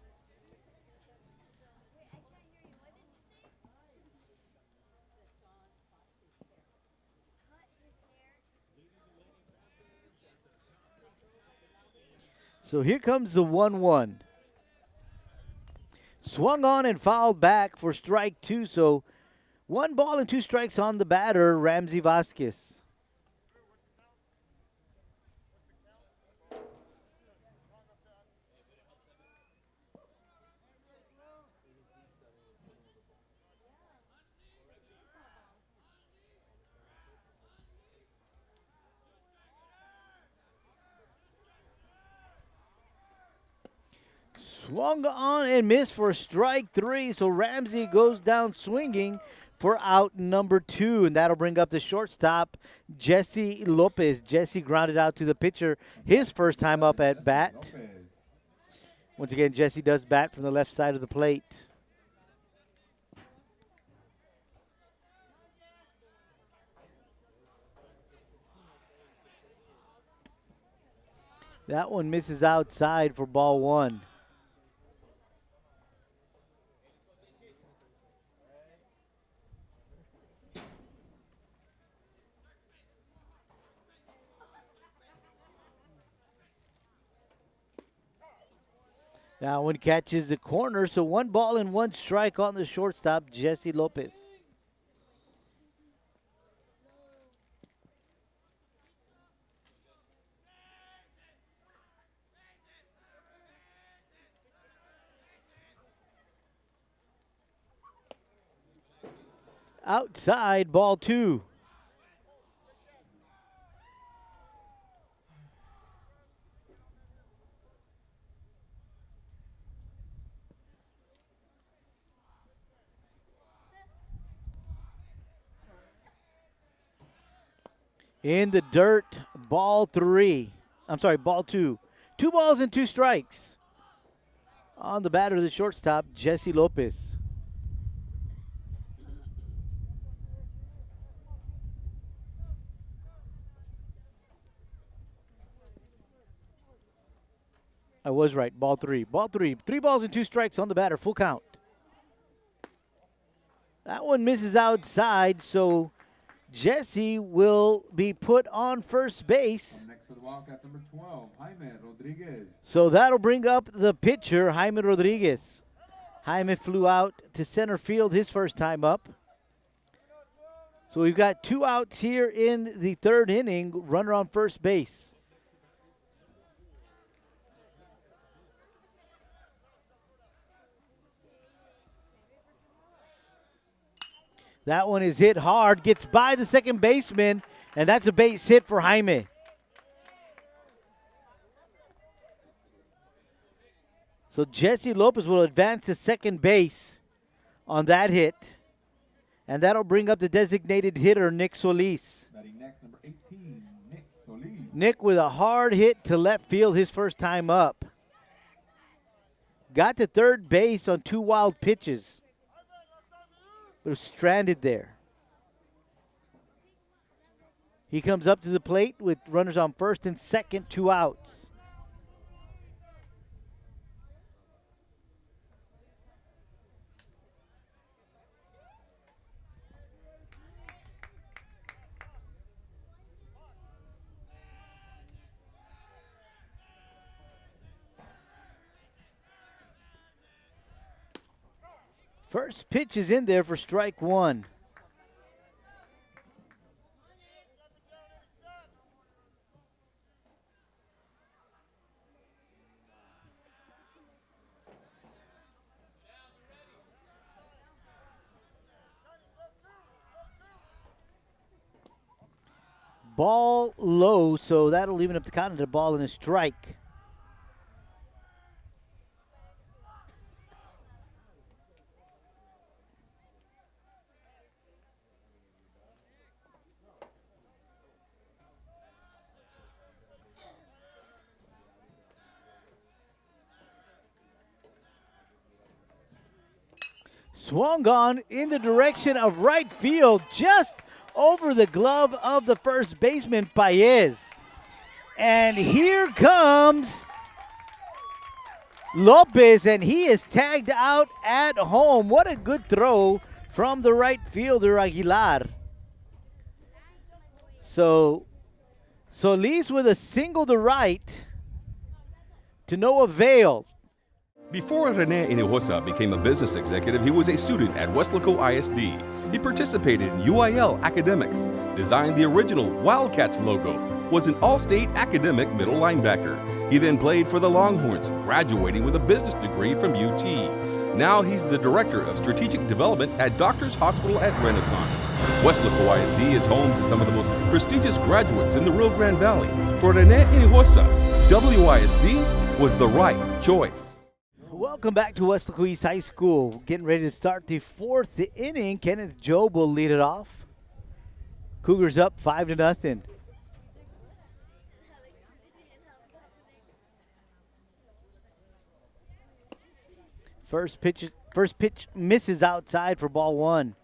Speaker 2: So here comes the 1-1. Swung on and fouled back for strike 2. So 1 ball and 2 strikes on the batter, Ramsey Vasquez. Swung on and missed for strike 3. So Ramsey goes down swinging for out number 2. And that'll bring up the shortstop, Jesse Lopez. Jesse grounded out to the pitcher his first time up at bat. Once again, Jesse does bat from the left side of the plate. That one misses outside for ball one. That one catches the corner, so 1 ball and 1 strike on the shortstop, Jesse Lopez. Outside, ball 2. In the dirt, ball 3. I'm sorry, ball 2. 2 balls and 2 strikes. On the batter, the shortstop, Jesse Lopez. I was right, ball 3. Ball 3. 3 balls and 2 strikes on the batter, full count. That one misses outside, so Jesse will be put on first base.
Speaker 1: Next for the Wildcats, number 12, Jaime Rodriguez.
Speaker 2: So that'll bring up the pitcher, Jaime Rodriguez. Jaime flew out to center field his first time up. So we've got 2 outs here in the 3rd inning, runner on first base. That one is hit hard, gets by the second baseman, and that's a base hit for Jaime. So Jesse Lopez will advance to second base on that hit, and that'll bring up the designated hitter, Nick Solis.
Speaker 1: Batting next, number 18, Nick Solis.
Speaker 2: Nick with a hard hit to left field his first time up. Got to third base on 2 wild pitches. But was stranded there. He comes up to the plate with runners on first and second, 2 outs. First pitch is in there for strike 1. Ball low, so that'll even up the count of the ball and a strike. Swung on in the direction of right field, just over the glove of the first baseman, Paez. And here comes Lopez, and he is tagged out at home. What a good throw from the right fielder, Aguilar. So Solis with a single to right to no avail.
Speaker 3: Before Rene Hinojosa became a business executive, he was a student at Weslaco ISD. He participated in UIL academics, designed the original Wildcats logo, was an all-state academic middle linebacker. He then played for the Longhorns, graduating with a business degree from UT. Now he's the Director of Strategic Development at Doctors Hospital at Renaissance. Weslaco ISD is home to some of the most prestigious graduates in the Rio Grande Valley. For Rene Hinojosa, WISD was the right choice.
Speaker 2: Welcome back to Weslaco East High School. Getting ready to start the 4th inning. Kenneth Job will lead it off. Cougars up 5-0. First pitch misses outside for ball one.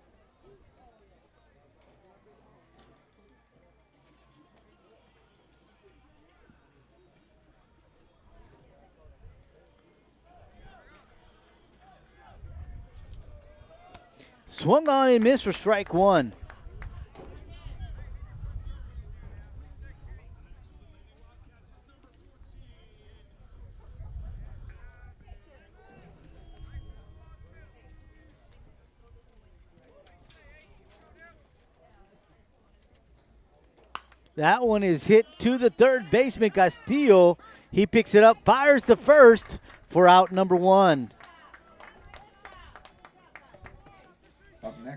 Speaker 2: Swung on and missed for strike one. That one is hit to the third baseman, Castillo. He picks it up, fires to first for out number one.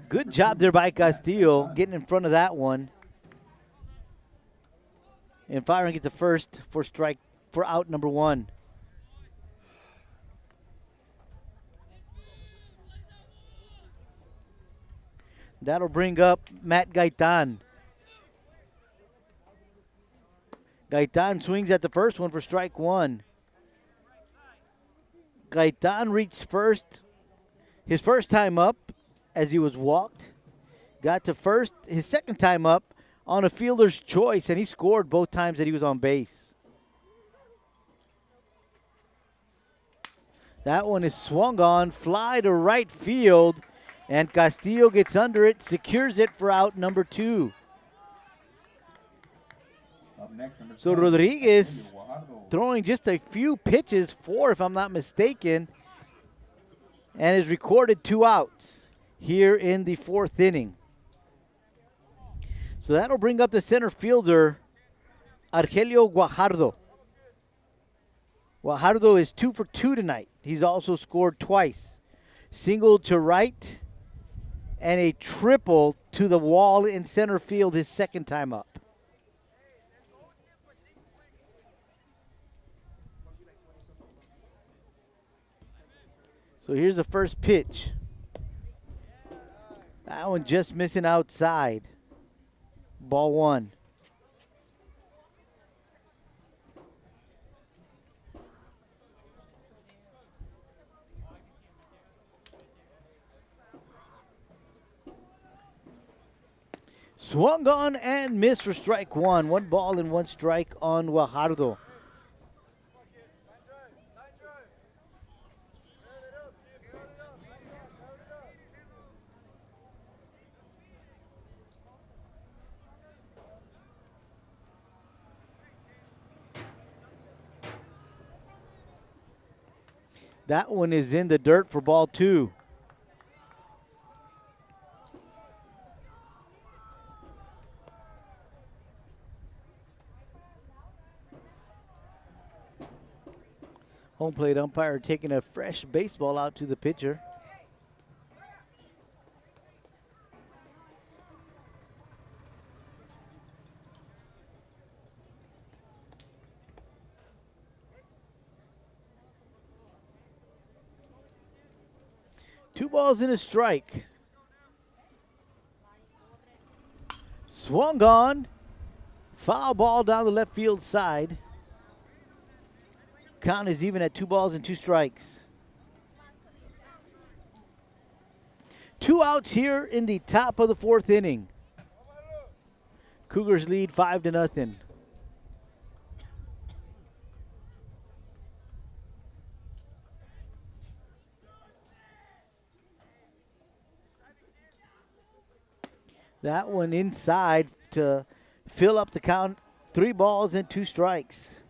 Speaker 2: Good job there by Castillo, getting in front of that one. And firing it to first for out number one. That'll bring up Matt Gaitan. Gaitan swings at the first one for strike one. Gaitan reached first his first time up as he was walked. Got to first his second time up on a fielder's choice, and he scored both times that he was on base. That one is swung on, fly to right field, and Castillo gets under it, secures it for out number two. So Rodriguez throwing just a few pitches, 4 if I'm not mistaken, and has recorded 2 outs here in the 4th inning. So that'll bring up the center fielder, Argelio Guajardo. Guajardo is 2 for 2 tonight. He's also scored twice. Single to right and a triple to the wall in center field his second time up. So here's the first pitch. That one just missing outside. Ball one. Swung on and missed for strike one. 1 ball and 1 strike on Guajardo. That one is in the dirt for ball 2. Home plate umpire taking a fresh baseball out to the pitcher. Two balls and a strike. Swung on. Foul ball down the left field side. Count is even at 2 balls and 2 strikes. 2 outs here in the top of the 4th inning. Cougars lead 5-0. That one inside to fill up the count. 3 balls and 2 strikes.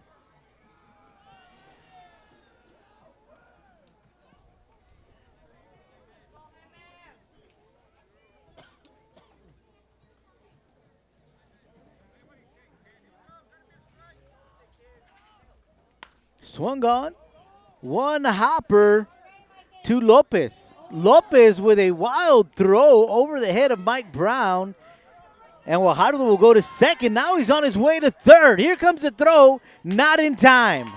Speaker 2: Swung on. 1 hopper to Lopez. Lopez with a wild throw over the head of Mike Brown. And Guajardo will go to second. Now he's on his way to third. Here comes the throw. Not in time.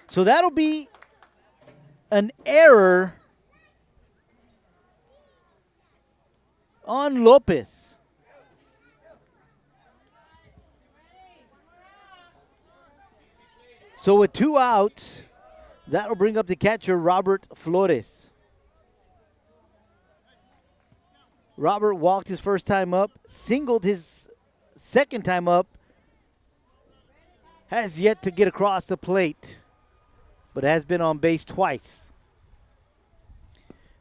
Speaker 2: So that'll be an error on Lopez. So with 2 outs, That'll bring up the catcher, Robert Flores. Robert walked his first time up, singled his second time up, has yet to get across the plate, but has been on base twice.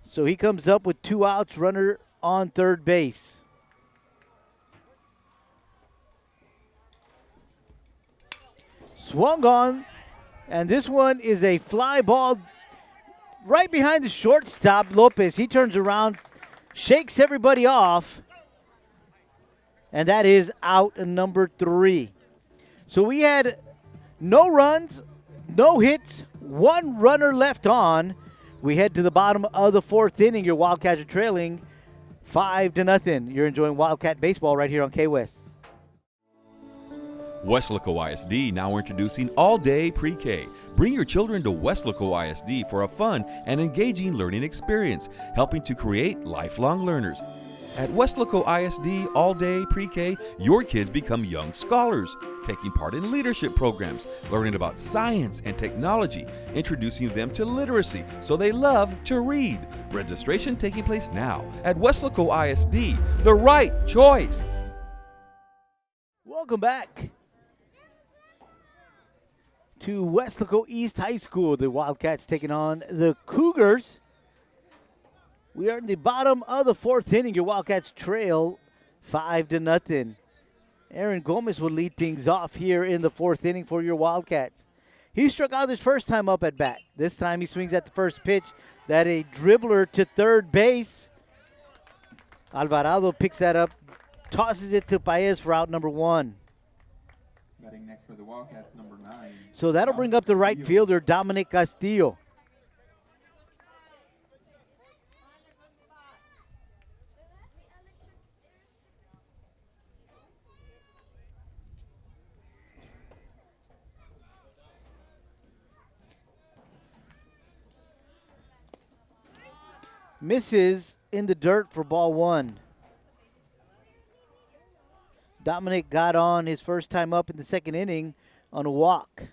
Speaker 2: So he comes up with 2 outs, runner on third base. Swung on, and this one is a fly ball right behind the shortstop, Lopez. He turns around, shakes everybody off, and that is out number 3. So we had no runs, no hits, 1 runner left on. We head to the bottom of the 4th inning. Your Wildcats are trailing 5-0. You're enjoying Wildcat baseball right here on K-West.
Speaker 3: Weslaco ISD now introducing all-day pre-K. Bring your children to Weslaco ISD for a fun and engaging learning experience, helping to create lifelong learners. At Weslaco ISD all-day pre-K, your kids become young scholars, taking part in leadership programs, learning about science and technology, introducing them to literacy so they love to read. Registration taking place now at Weslaco ISD, the right choice.
Speaker 2: Welcome back to Weslaco East High School. The Wildcats taking on the Cougars. We are in the bottom of the 4th inning. Your Wildcats trail 5-0. Aaron Gomez will lead things off here in the 4th inning for your Wildcats. He struck out his first time up at bat. This time he swings at the first pitch. That a dribbler to third base. Alvarado picks that up, tosses it to Paez for out number 1.
Speaker 1: Batting next for the Wildcats, number 9.
Speaker 2: So that'll bring up the right fielder, Dominic Castillo. Misses in the dirt for ball 1. Dominic got on his first time up in the 2nd inning on a walk.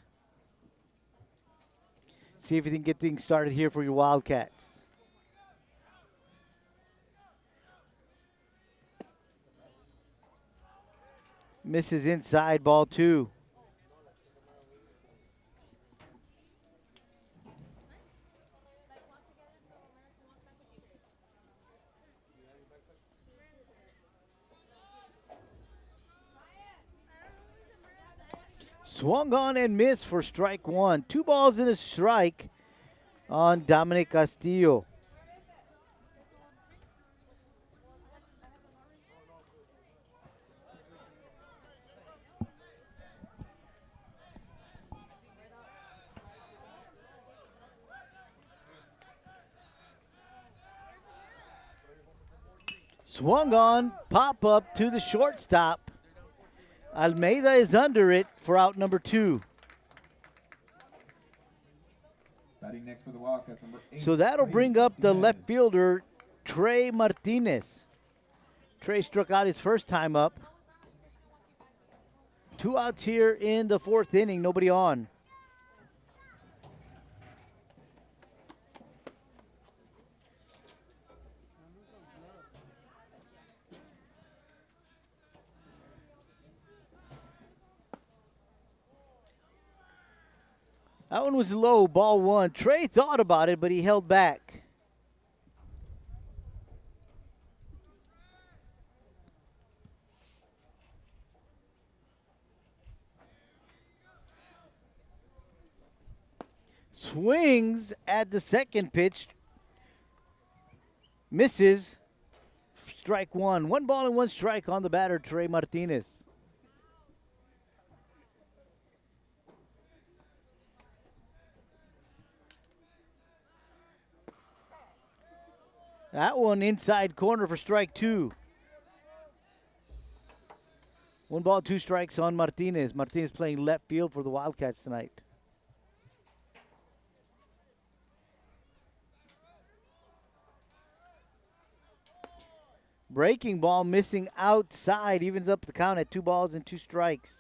Speaker 2: See if you can get things started here for your Wildcats. Misses inside, ball 2. Swung on and missed for strike 1. 2 balls and a strike on Dominic Castillo. Swung on, pop up to the shortstop. Almeida is under it for out number 2.
Speaker 1: Batting next for the Wildcats, number 8.
Speaker 2: So that'll bring up the left fielder, Trey Martinez. Trey struck out his first time up. 2 outs here in the 4th inning, nobody on. That one was low, ball 1. Trey thought about it, but he held back. Swings at the second pitch. Misses. Strike 1. 1 ball and 1 strike on the batter, Trey Martinez. That one inside corner for strike 2. 1 ball, 2 strikes on Martinez. Martinez playing left field for the Wildcats tonight. Breaking ball missing outside. Evens up the count at 2 balls and 2 strikes.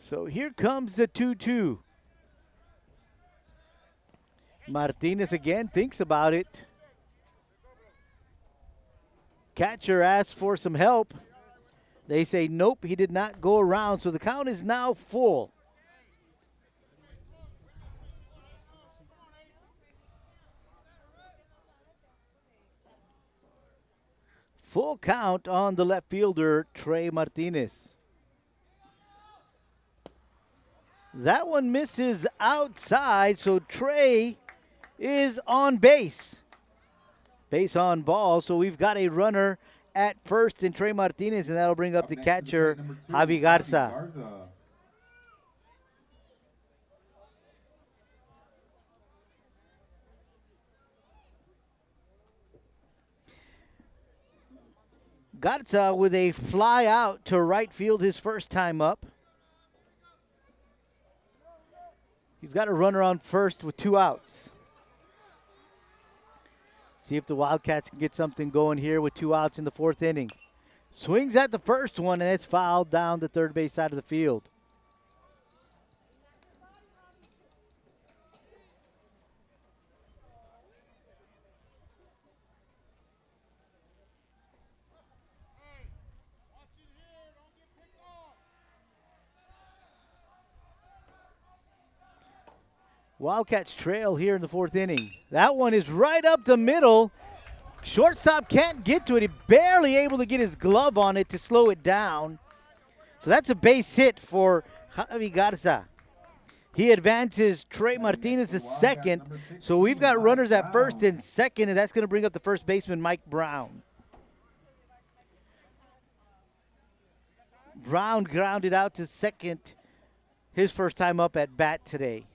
Speaker 2: So here comes the 2-2. Martinez again thinks about it. Catcher asks for some help. They say nope, he did not go around, so the count is now full. Full count on the left fielder, Trey Martinez. That one misses outside, so Trey is on base. Base on ball, so we've got a runner at first in Trey Martinez, and that'll bring up the catcher, Javi Garza. Garza with a fly out to right field his first time up. He's got a runner on first with 2 outs. See if the Wildcats can get something going here with 2 outs in the 4th inning. Swings at the first one, and it's fouled down the third base side of the field. Wildcats trail here in the 4th inning. That one is right up the middle. Shortstop can't get to it. He barely able to get his glove on it to slow it down. So that's a base hit for Javi Garza. He advances Trey Martinez to second. So we've got runners at first and second, and that's going to bring up the first baseman, Mike Brown. Brown grounded out to second, his first time up at bat today.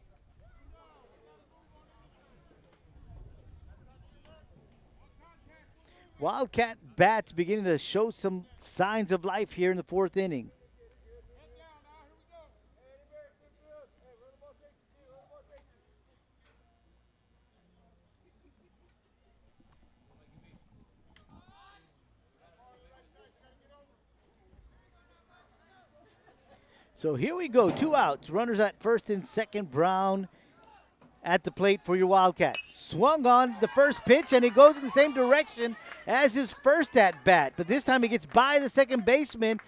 Speaker 2: Wildcat bats beginning to show some signs of life here in the 4th inning. So here we go, 2 outs. Runners at first and second. Brown at the plate for your Wildcats. Swung on the first pitch, and it goes in the same direction as his first at bat. But this time it gets by the second baseman,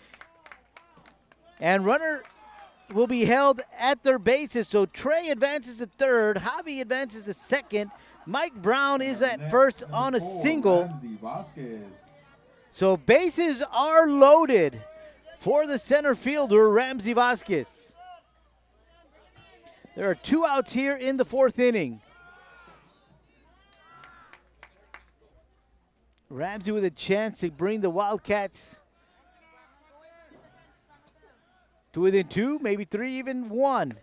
Speaker 2: and runner will be held at their bases. So Trey advances to third. Javi advances to second. Mike Brown is at first on a single. So bases are loaded for the center fielder, Ramsey Vasquez. There are 2 outs here in the 4th inning. Ramsey with a chance to bring the Wildcats to within 2, maybe 3, even 1.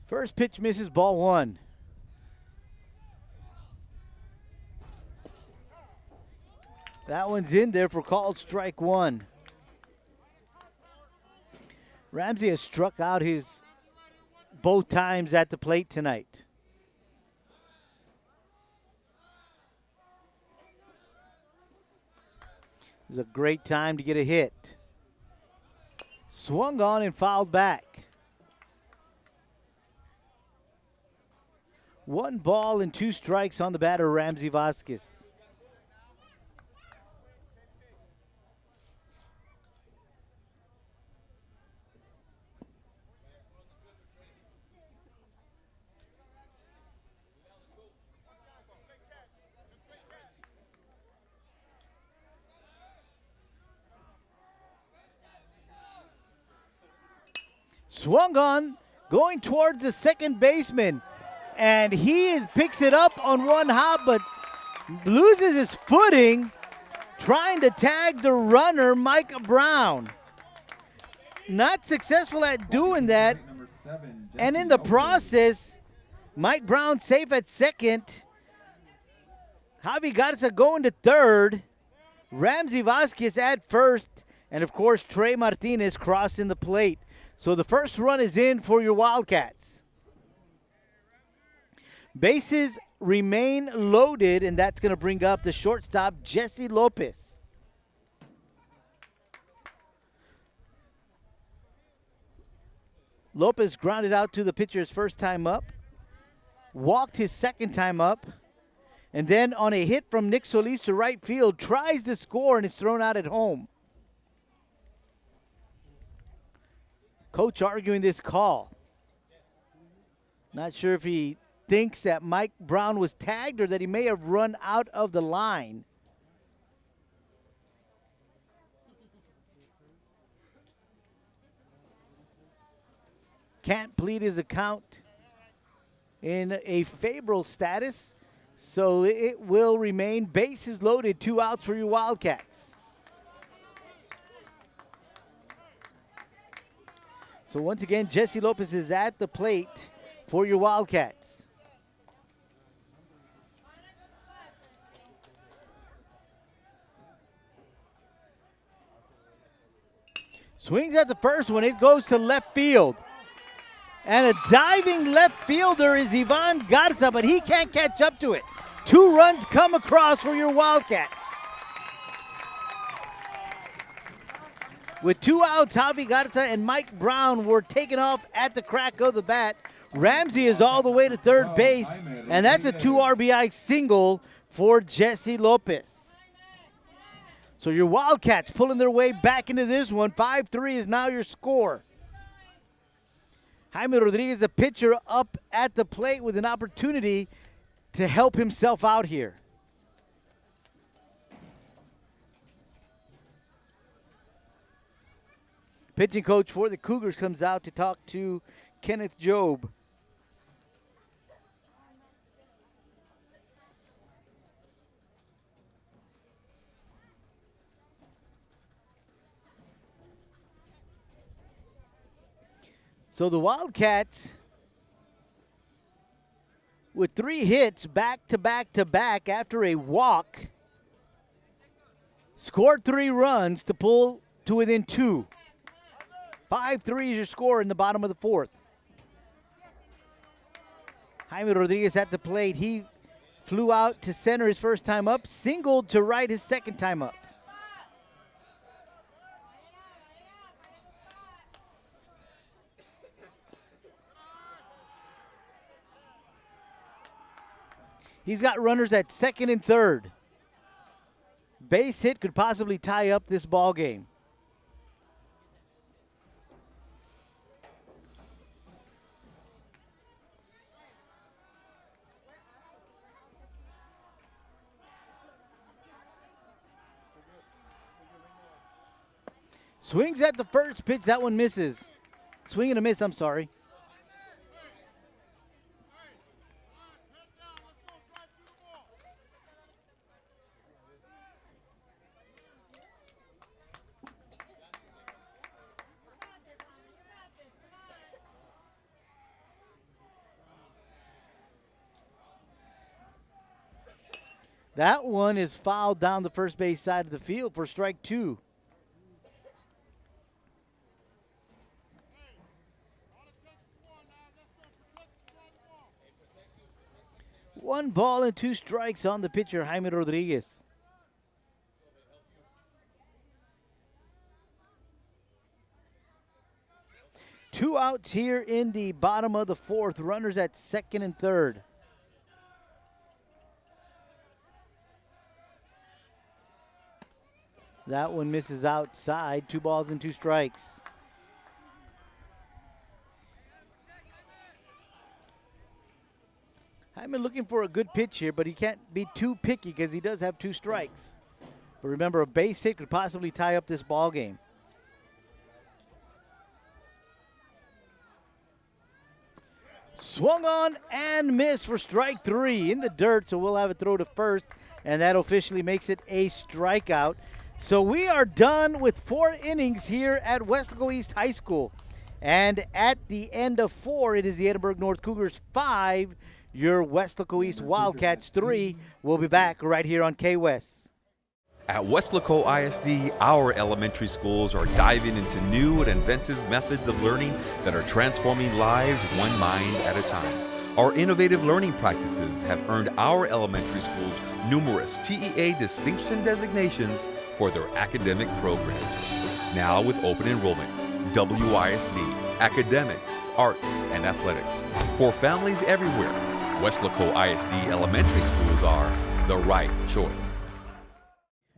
Speaker 2: First pitch misses, ball 1. That one's in there for called strike 1. Ramsey has struck out his both times at the plate tonight. This is a great time to get a hit. Swung on and fouled back. 1 ball and 2 strikes on the batter, Ramsey Vasquez. Swung on, going towards the second baseman. And he picks it up on 1 hop, but loses his footing trying to tag the runner, Mike Brown. Not successful at doing that. And in the process, Mike Brown safe at second. Javi Garza going to third. Ramsey Vasquez at first. And, of course, Trey Martinez crossing the plate. So the first run is in for your Wildcats. Bases remain loaded, and that's going to bring up the shortstop, Jesse Lopez. Lopez grounded out to the pitcher his first time up, walked his second time up, and then on a hit from Nick Solis to right field, tries to score and is thrown out at home. Coach arguing this call. Not sure if he thinks that Mike Brown was tagged or that he may have run out of the line. Can't plead his account in a favorable status, so it will remain bases loaded, 2 outs for your Wildcats. So once again, Jesse Lopez is at the plate for your Wildcats. Swings at the first one. It goes to left field. And a diving left fielder is Ivan Garza, but he can't catch up to it. 2 runs come across for your Wildcats. With 2 outs, Javi Garza and Mike Brown were taken off at the crack of the bat. Ramsey is all the way to third base, and that's a 2 RBI single for Jesse Lopez. So your Wildcats pulling their way back into this one. 5-3 is now your score. Jaime Rodriguez, a pitcher, up at the plate with an opportunity to help himself out here. Pitching coach for the Cougars comes out to talk to Kenneth Job. So the Wildcats, with 3 hits back to back after a walk, scored 3 runs to pull to within 2. 5-3 is your score in the bottom of the 4th. Jaime Rodriguez at the plate. He flew out to center his first time up, singled to right his second time up. He's got runners at second and third. Base hit could possibly tie up this ball game. Swings at the first pitch. That one misses. Swing and a miss, I'm sorry. That one is fouled down the first base side of the field for strike 2. One ball and 2 strikes on the pitcher, Jaime Rodriguez. Two outs here in the bottom of the 4th. Runners at second and third. That one misses outside. 2 balls and 2 strikes. Hyman looking for a good pitch here, but he can't be too picky because he does have 2 strikes. But remember, a base hit could possibly tie up this ball game. Swung on and missed for strike 3 in the dirt, so we'll have a throw to first, and that officially makes it a strikeout. So we are done with 4 innings here at Weslaco East High School. And at the end of 4, it is the Edinburg North Cougars 5, your Weslaco East Wildcats 3. We'll be back right here on K-West.
Speaker 3: At Weslaco ISD, our elementary schools are diving into new and inventive methods of learning that are transforming lives one mind at a time. Our innovative learning practices have earned our elementary schools numerous TEA distinction designations for their academic programs. Now with open enrollment, WISD, academics, arts, and athletics. For families everywhere, Weslaco ISD elementary schools are the right choice.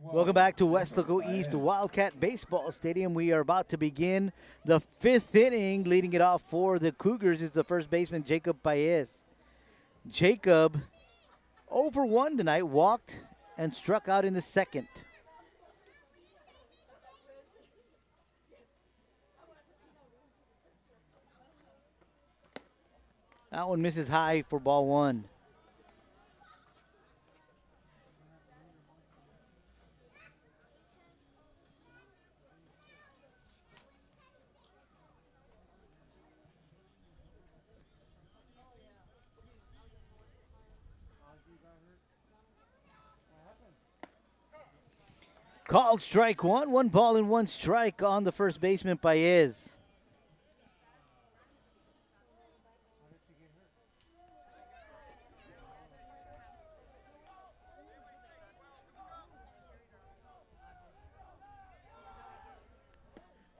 Speaker 2: Welcome back to Weslaco East Wildcat Baseball Stadium. We are about to begin the 5th inning. Leading it off for the Cougars is the first baseman, Jacob Paez. Jacob, 0 for 1 tonight, walked and struck out in the second. That one misses high for ball 1. Called strike 1, 1 ball and 1 strike on the first baseman, Paez.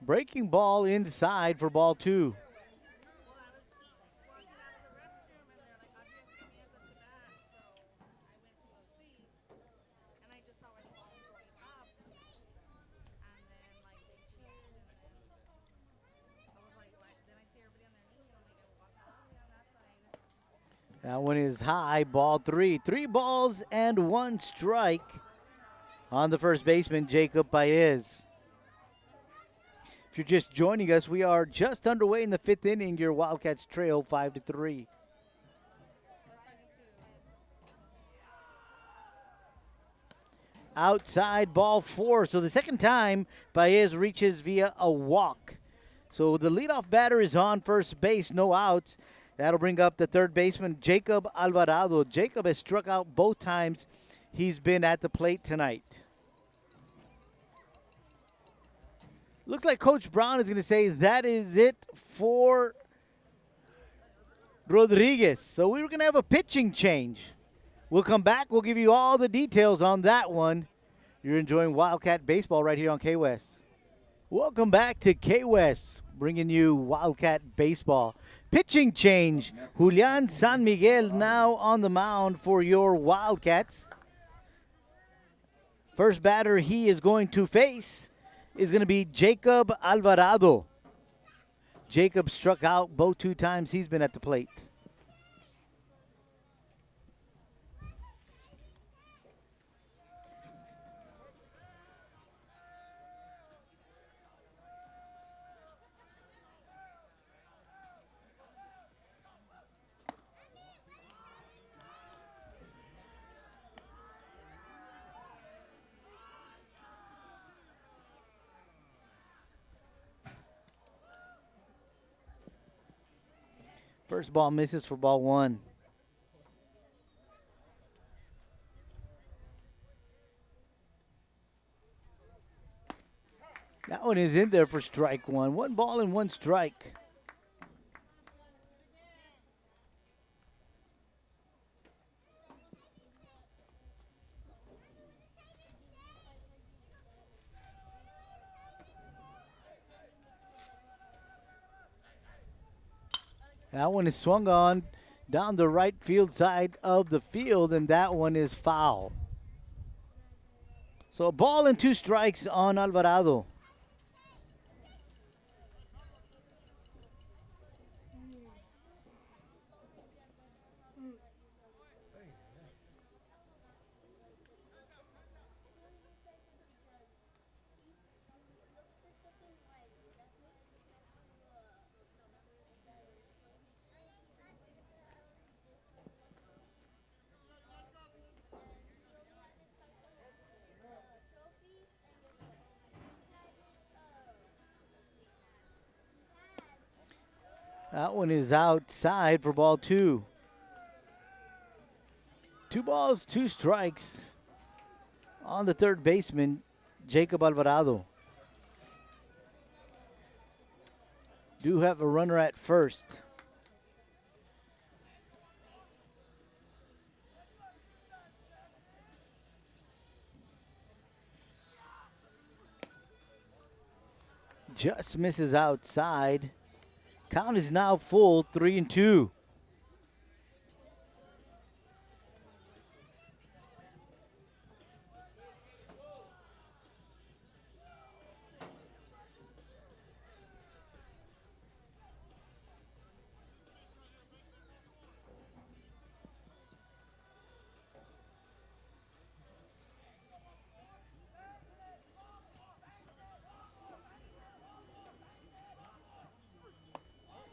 Speaker 2: Breaking ball inside for ball 2. That one is high, ball 3. 3 balls and 1 strike on the first baseman, Jacob Paez. If you're just joining us, we are just underway in the 5th inning. Your Wildcats trail 5-3. Outside, ball 4. So the second time, Paez reaches via a walk. So the leadoff batter is on first base, no outs. That'll bring up the third baseman, Jacob Alvarado. Jacob has struck out both times he's been at the plate tonight. Looks like Coach Brown is going to say that is it for Rodriguez. So we were going to have a pitching change. We'll come back. We'll give you all the details on that one. You're enjoying Wildcat Baseball right here on K-West. Welcome back to K-West, bringing you Wildcat Baseball. Pitching change. Julian San Miguel now on the mound for your Wildcats. First batter he is going to face is going to be Jacob Alvarado. Jacob struck out both 2 times he's been at the plate. First ball misses for ball 1. That one is in there for strike 1. 1 ball and 1 strike. That one is swung on down the right field side of the field, and that one is foul. So a ball and 2 strikes on Alvarado. That one is outside for ball 2. 2 balls, 2 strikes on the third baseman, Jacob Alvarado. Do have a runner at first. Just misses outside. Count is now full, 3-2.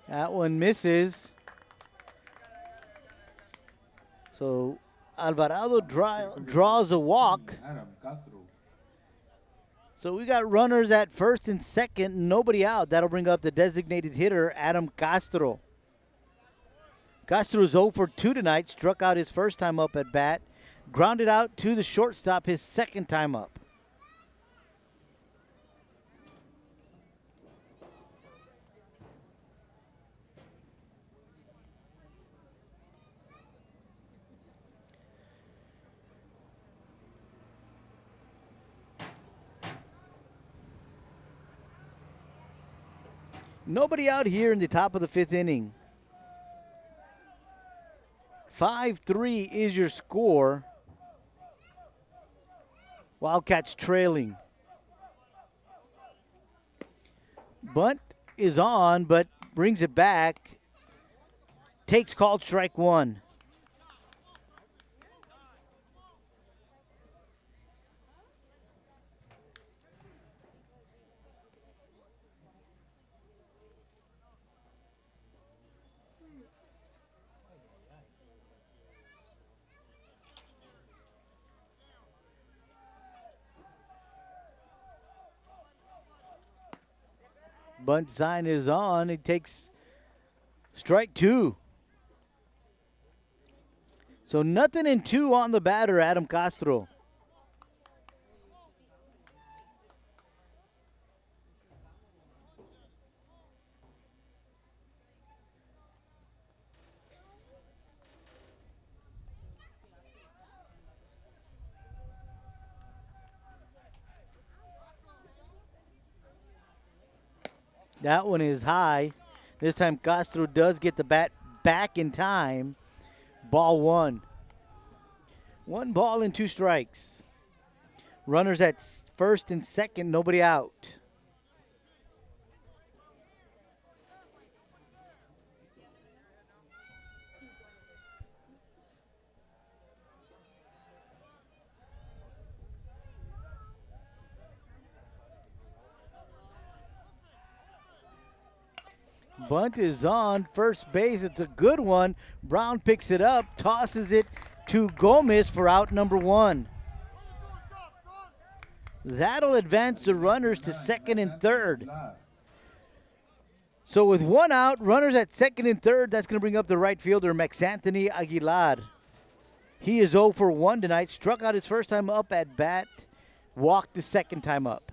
Speaker 2: That one misses. So Alvarado draws a walk. So we got runners at first and second, nobody out. That'll bring up the designated hitter, Adam Castro. Castro's 0 for 2 tonight, struck out his first time up at bat, grounded out to the shortstop his second time up. Nobody out here in the top of the fifth inning. 5-3 is your score. Wildcats trailing. Bunt is on, but brings it back. Takes called strike one. Bunt sign is on. He takes strike two. So 0-2 on the batter, Adam Castro. That one is high. This time Castro does get the bat back in time. Ball one. 1 ball and 2 strikes. Runners at first and second, nobody out. Bunt is on first base. It's a good one. Brown picks it up, tosses it to Gomez for out number 1. That'll advance the runners to second and third. So with 1 out, runners at second and third, that's going to bring up the right fielder, Maxanthony Aguilar. He is 0 for 1 tonight. Struck out his first time up at bat. Walked the second time up.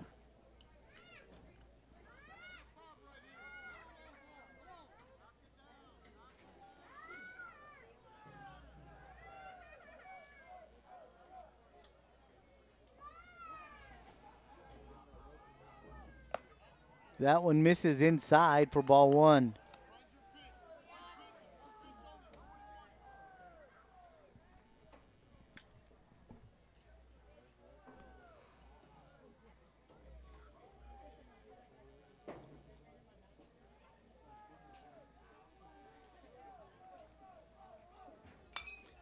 Speaker 2: That one misses inside for ball 1.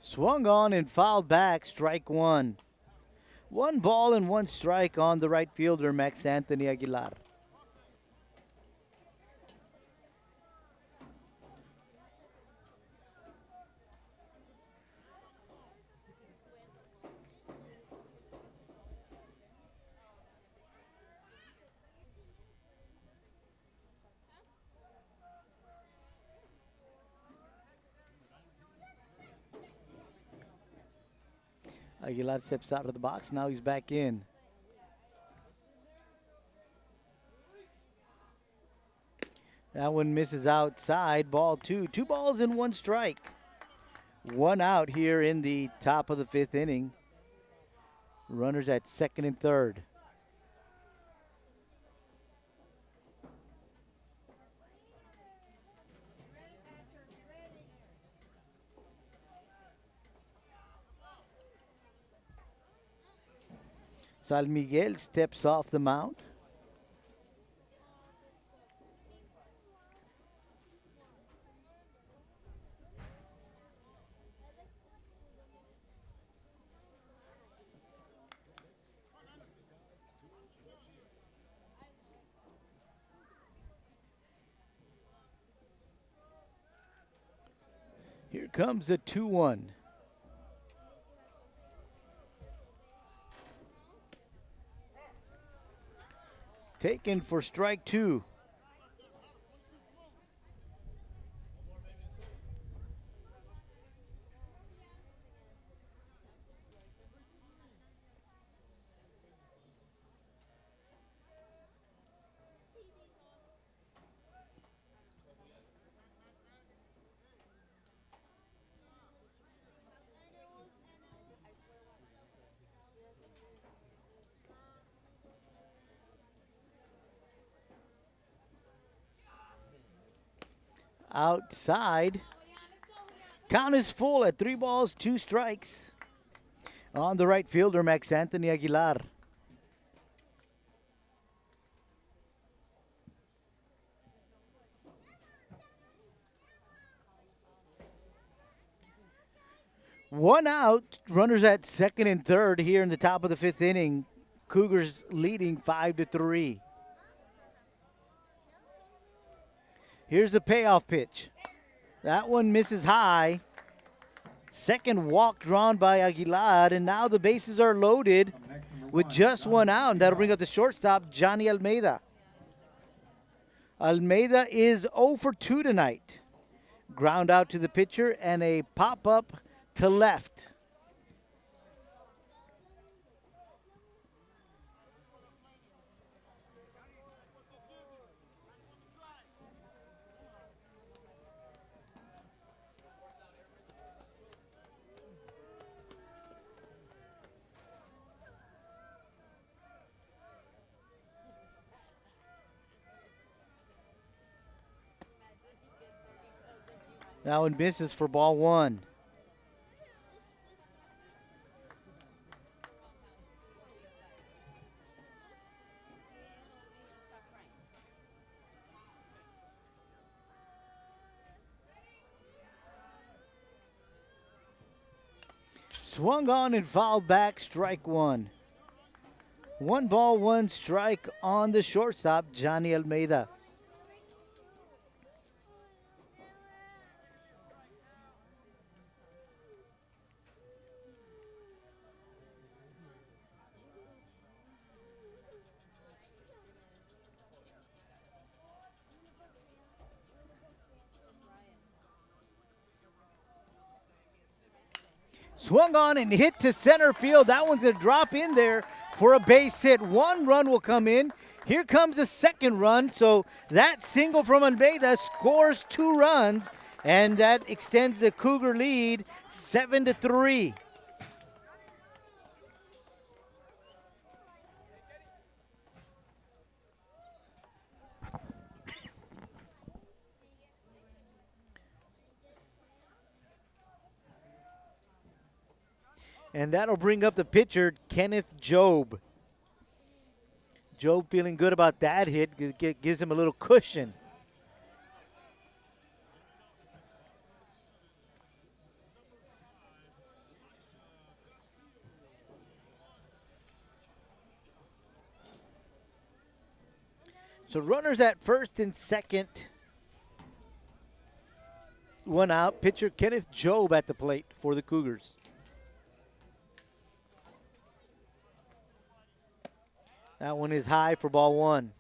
Speaker 2: Swung on and fouled back, strike 1. 1 ball and 1 strike on the right fielder, Maxanthony Aguilar. Aguilar steps out of the box. Now he's back in. That one misses outside. Ball two. 2 balls and 1 strike. 1 out here in the top of the 5th inning. Runners at 2nd and 3rd. San Miguel steps off the mound. Here comes the 2-1. Taken for strike 2. Outside. Count is full at 3 balls, 2 strikes. On the right fielder, Max Anthony Aguilar. One out, runners at 2nd and 3rd here in the top of the 5th inning. Cougars leading 5-3. Here's the payoff pitch. That one misses high. Second walk drawn by Aguilar, and now the bases are loaded with just 1 out, and that'll bring up the shortstop, Johnny Almeida. Almeida is 0 for 2 tonight. Ground out to the pitcher and a pop-up to left. That one misses for ball 1. Swung on and fouled back, strike 1. 1 ball, 1 strike on the shortstop, Johnny Almeida. Swung on and hit to center field. That one's going to drop in there for a base hit. 1 run will come in. Here comes the 2nd run. So that single from Almeida scores 2 runs, and that extends the Cougar lead 7-3. And that'll bring up the pitcher, Kenneth Job. Job feeling good about that hit. Gives him a little cushion. So runners at 1st and 2nd. 1 out. Pitcher Kenneth Job at the plate for the Cougars. That one is high for ball 1.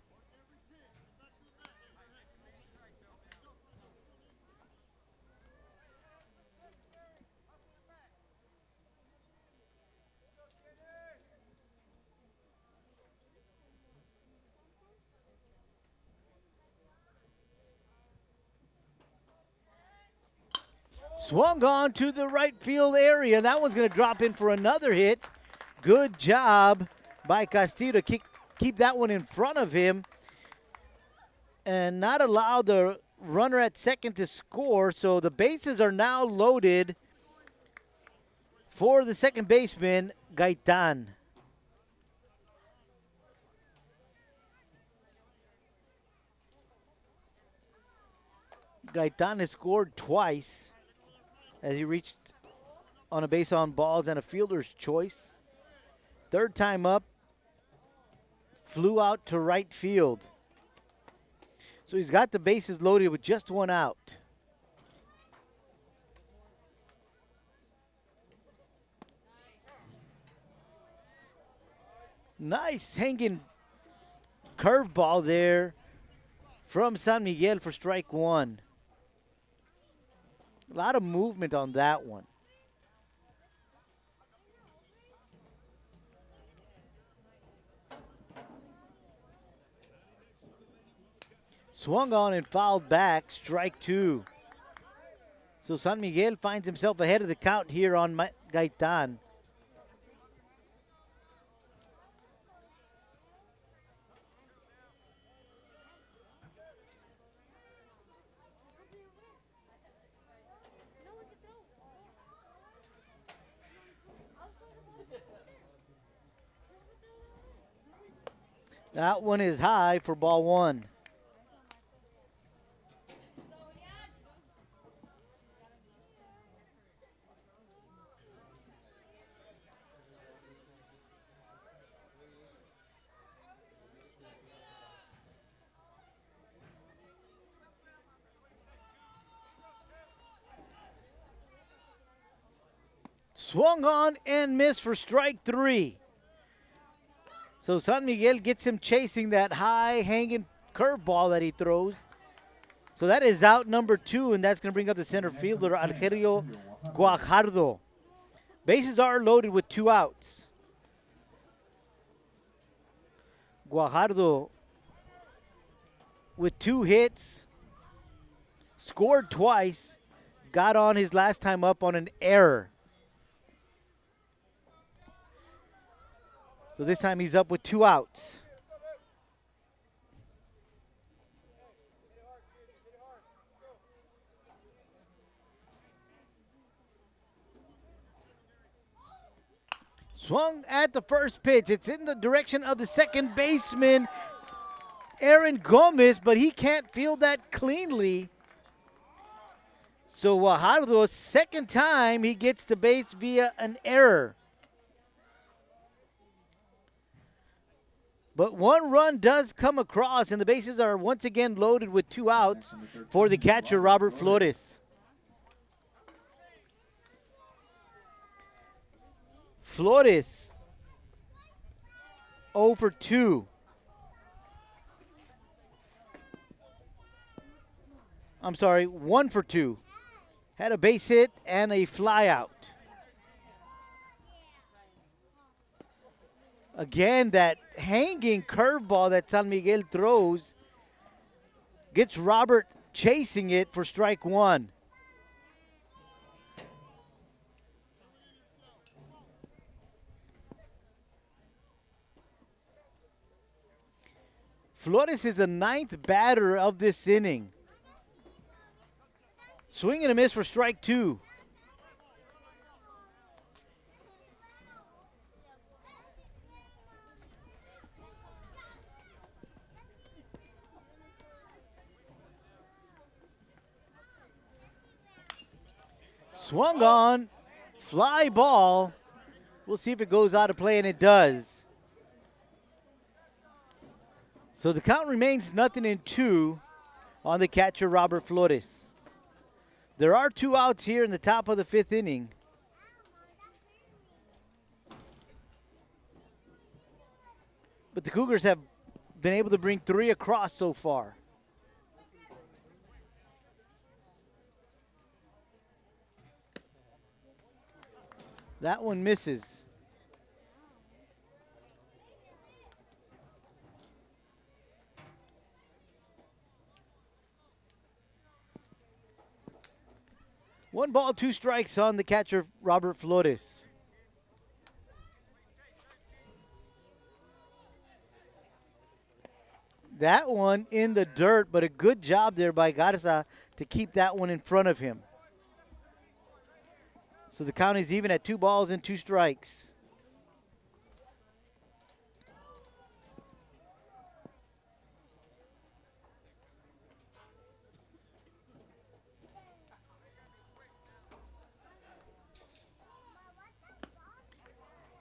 Speaker 2: Swung on to the right field area. That one's going to drop in for another hit. Good job by Castillo to keep that one in front of him and not allow the runner at second to score. So the bases are now loaded for the second baseman, Gaitan. Gaitan has scored twice as he reached on a base on balls and a fielder's choice. Third time up, flew out to right field. So he's got the bases loaded with just one out. Nice hanging curveball there from San Miguel for strike one. A lot of movement on that one. Swung on and fouled back, strike two. So San Miguel finds himself ahead of the count here on Gaitan. That one is high for ball one. Swung on and missed for strike three. So San Miguel gets him chasing that high hanging curveball that he throws. So that is out number two, and that's going to bring up the center fielder, Algerio Guajardo. Bases are loaded with two outs. Guajardo with two hits, scored twice, got on his last time up on an error. So this time he's up with two outs. Swung at the first pitch. It's in the direction of the second baseman, Aaron Gomez, but he can't field that cleanly. So Guajardo, second time he gets to base via an error. But one run does come across, and the bases are once again loaded with two outs for the catcher, Robert Flores. Flores 0 for 2. I'm sorry, 1 for 2. Had a base hit and a fly out. Again, that hanging curveball that San Miguel throws gets Robert chasing it for strike one. Flores is the ninth batter of this inning. Swing and a miss for strike two. Swung on, fly ball. We'll see if it goes out of play, and it does. So the count remains 0-2 on the catcher, Robert Flores. There are two outs here in the top of the fifth inning. But the Cougars have been able to bring three across so far. That one misses. 1 ball, 2 strikes on the catcher, Robert Flores. That one in the dirt, but a good job there by Garza to keep that one in front of him. So the count is even at 2 balls and 2 strikes.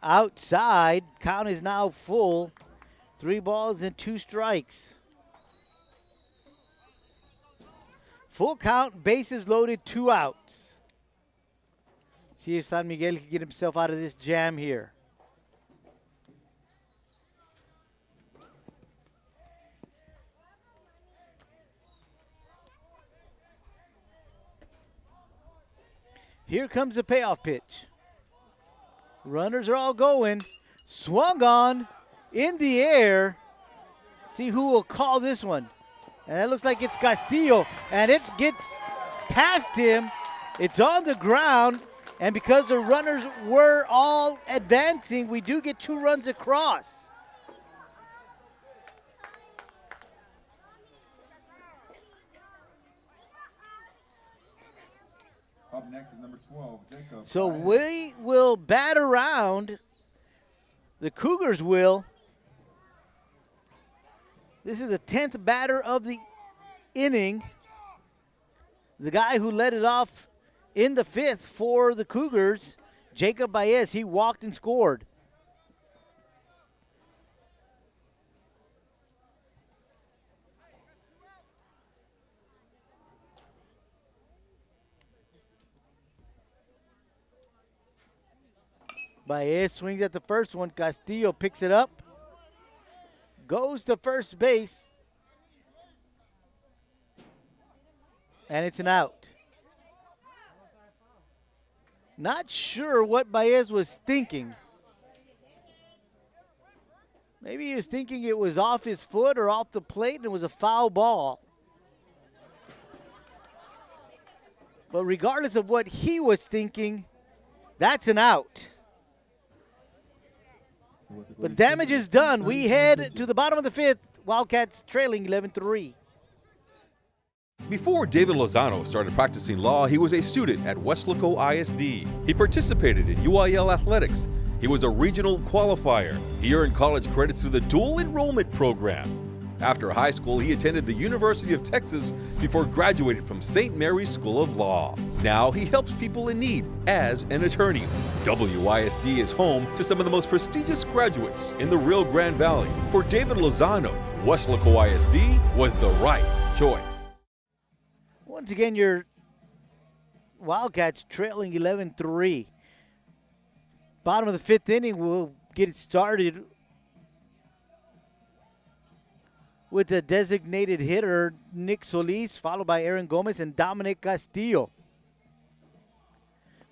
Speaker 2: Outside, count is now full. 3 balls and 2 strikes. Full count, bases loaded, 2 outs. See if San Miguel can get himself out of this jam here. Here comes the payoff pitch. Runners are all going. Swung on in the air. See who will call this one. And it looks like it's Castillo. And it gets past him. It's on the ground. And because the runners were all advancing, we do get 2 runs across.
Speaker 1: Up next is number 12, Jacob.
Speaker 2: So we will bat around. The Cougars will. This is the 10th batter of the inning. The guy who led it off in the 5th for the Cougars, Jacob Baez, he walked and scored. Baez swings at the first one. Castillo picks it up. Goes to first base. And it's an out. Not sure what Baez was thinking. Maybe he was thinking it was off his foot or off the plate and it was a foul ball. But regardless of what he was thinking, that's an out. But damage is done. We head to the bottom of the 5th. Wildcats trailing 11-3.
Speaker 3: Before David Lozano started practicing law, he was a student at Weslaco ISD. He participated in UIL athletics. He was a regional qualifier. He earned college credits through the dual enrollment program. After high school, he attended the University of Texas before graduating from St. Mary's School of Law. Now he helps people in need as an attorney. WISD is home to some of the most prestigious graduates in the Rio Grande Valley. For David Lozano, Weslaco ISD was the right choice.
Speaker 2: Once again, your Wildcats trailing 11-3. Bottom of the 5th inning, we'll get it started with the designated hitter, Nick Solis, followed by Aaron Gomez and Dominic Castillo.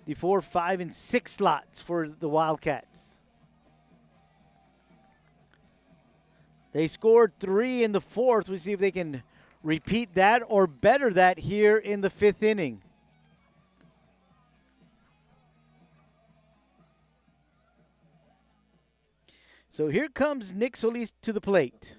Speaker 2: The 4, 5, and 6 slots for the Wildcats. They scored 3 in the 4th. We'll see if they can repeat that or better that here in the 5th inning. So here comes Nick Solis to the plate.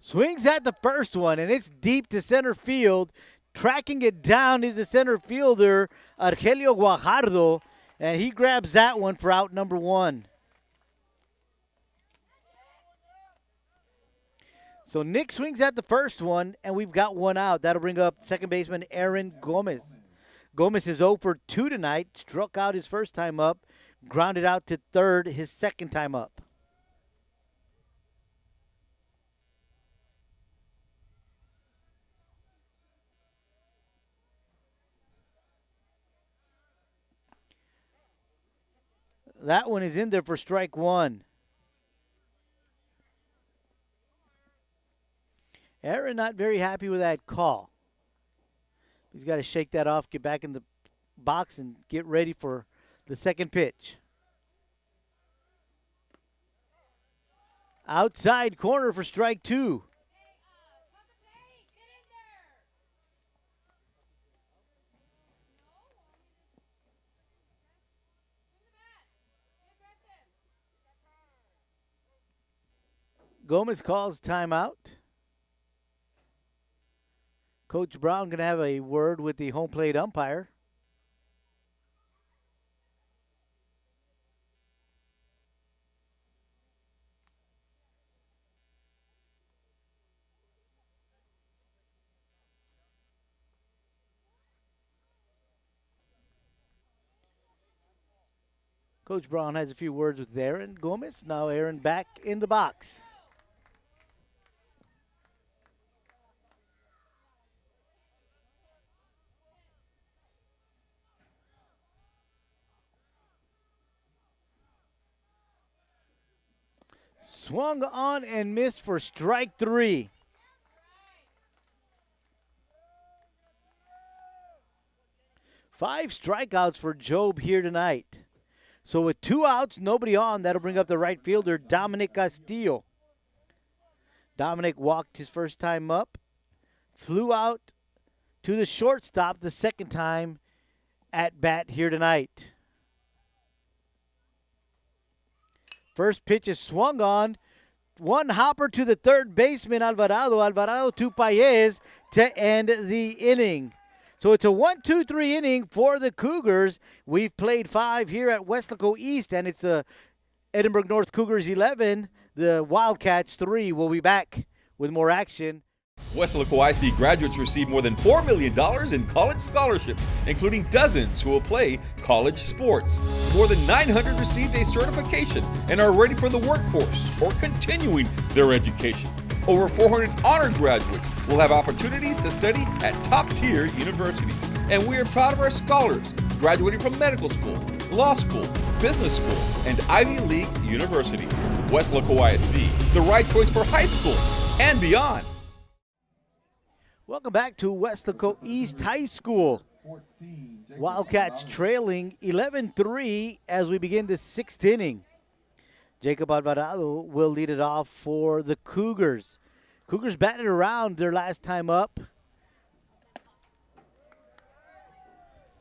Speaker 2: Swings at the first one, and it's deep to center field. Tracking it down is the center fielder, Argelio Guajardo, and he grabs that one for out number 1. So Nick swings at the first one, and we've got 1 out. That'll bring up second baseman Aaron Gomez. Gomez is 0 for 2 tonight. Struck out his first time up, grounded out to third his second time up. That one is in there for strike 1. Aaron not very happy with that call. He's got to shake that off, get back in the box, and get ready for the second pitch. Outside corner for strike 2. Gomez calls timeout. Coach Brown going to have a word with the home plate umpire. Coach Brown has a few words with Aaron Gomez. Now Aaron back in the box. Swung on and missed for strike 3. Five strikeouts for Job here tonight. So with 2 outs, nobody on, that'll bring up the right fielder, Dominic Castillo. Dominic walked his first time up, flew out to the shortstop the second time at bat here tonight. First pitch is swung on. One hopper to the third baseman, Alvarado. Alvarado to Paez to end the inning. So it's a 1-2-3 inning for the Cougars. We've played 5 here at Weslaco East, and it's the Edinburg North Cougars 11, the Wildcats 3. We'll be back with more action.
Speaker 3: Weslaco ISD graduates receive more than $4 million in college scholarships, including dozens who will play college sports. More than 900 received a certification and are ready for the workforce or continuing their education. Over 400 honor graduates will have opportunities to study at top-tier universities. And we are proud of our scholars graduating from medical school, law school, business school, and Ivy League universities. Weslaco ISD, the right choice for high school and beyond.
Speaker 2: Welcome back to Weslaco East High School. Wildcats trailing 11-3 as we begin the 6th inning. Jacob Alvarado will lead it off for the Cougars. Cougars batted around their last time up,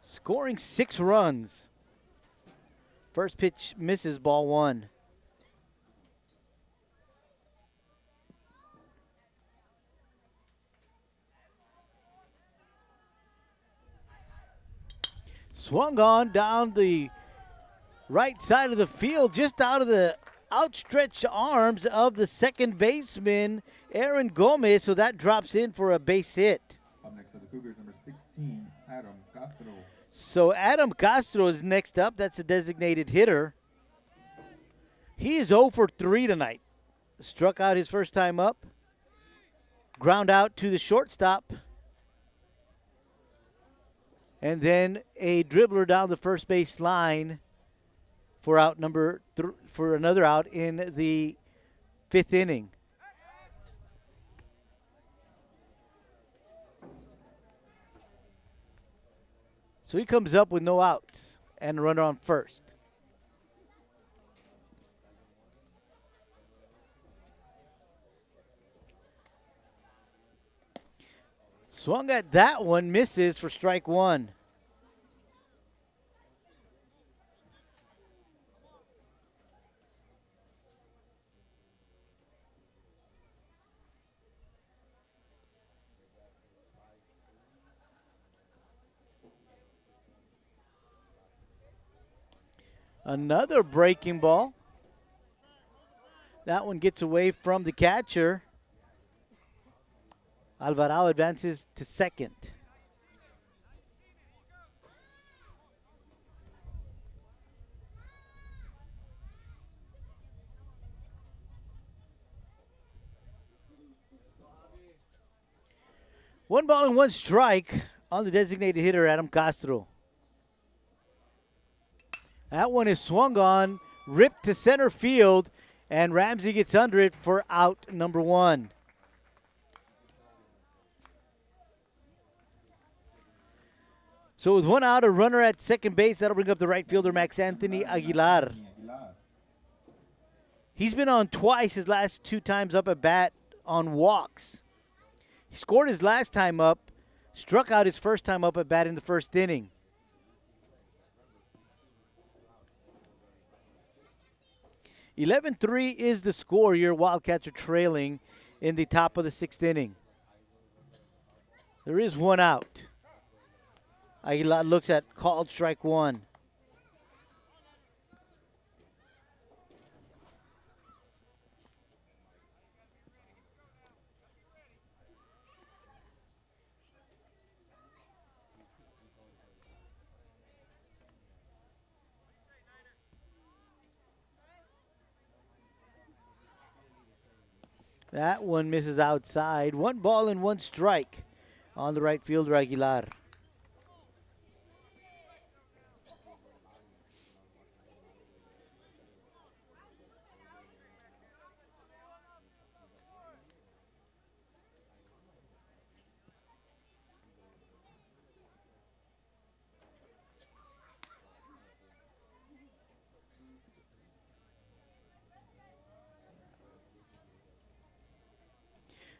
Speaker 2: scoring 6 runs. First pitch misses, ball 1. Swung on down the right side of the field, just out of the outstretched arms of the second baseman, Aaron Gomez, so that drops in for a base hit.
Speaker 1: Up next for the Cougars, number 16, Adam Castro.
Speaker 2: So Adam Castro is next up. That's a designated hitter. He is 0 for 3 tonight. Struck out his first time up. Ground out to the shortstop. And then a dribbler down the first base line for out number for another out in the 5th inning. So he comes up with no outs and a runner on first. Swung at that one, misses for strike 1. Another breaking ball. That one gets away from the catcher. Alvarado advances to second. One ball and one strike on the designated hitter, Adam Castro. That one is swung on, ripped to center field, and Ramsey gets under it for out number 1. So with one out, a runner at second base, that'll bring up the right fielder, Max Anthony Aguilar. He's been on twice his last 2 times up at bat on walks. He scored his last time up, struck out his first time up at bat in the first inning. (11-3) is the score here. Wildcats are trailing in the top of the 6th inning. There is one out. Aguilar looks at called strike 1. That one misses outside. 1 ball and 1 strike on the right fielder, Aguilar.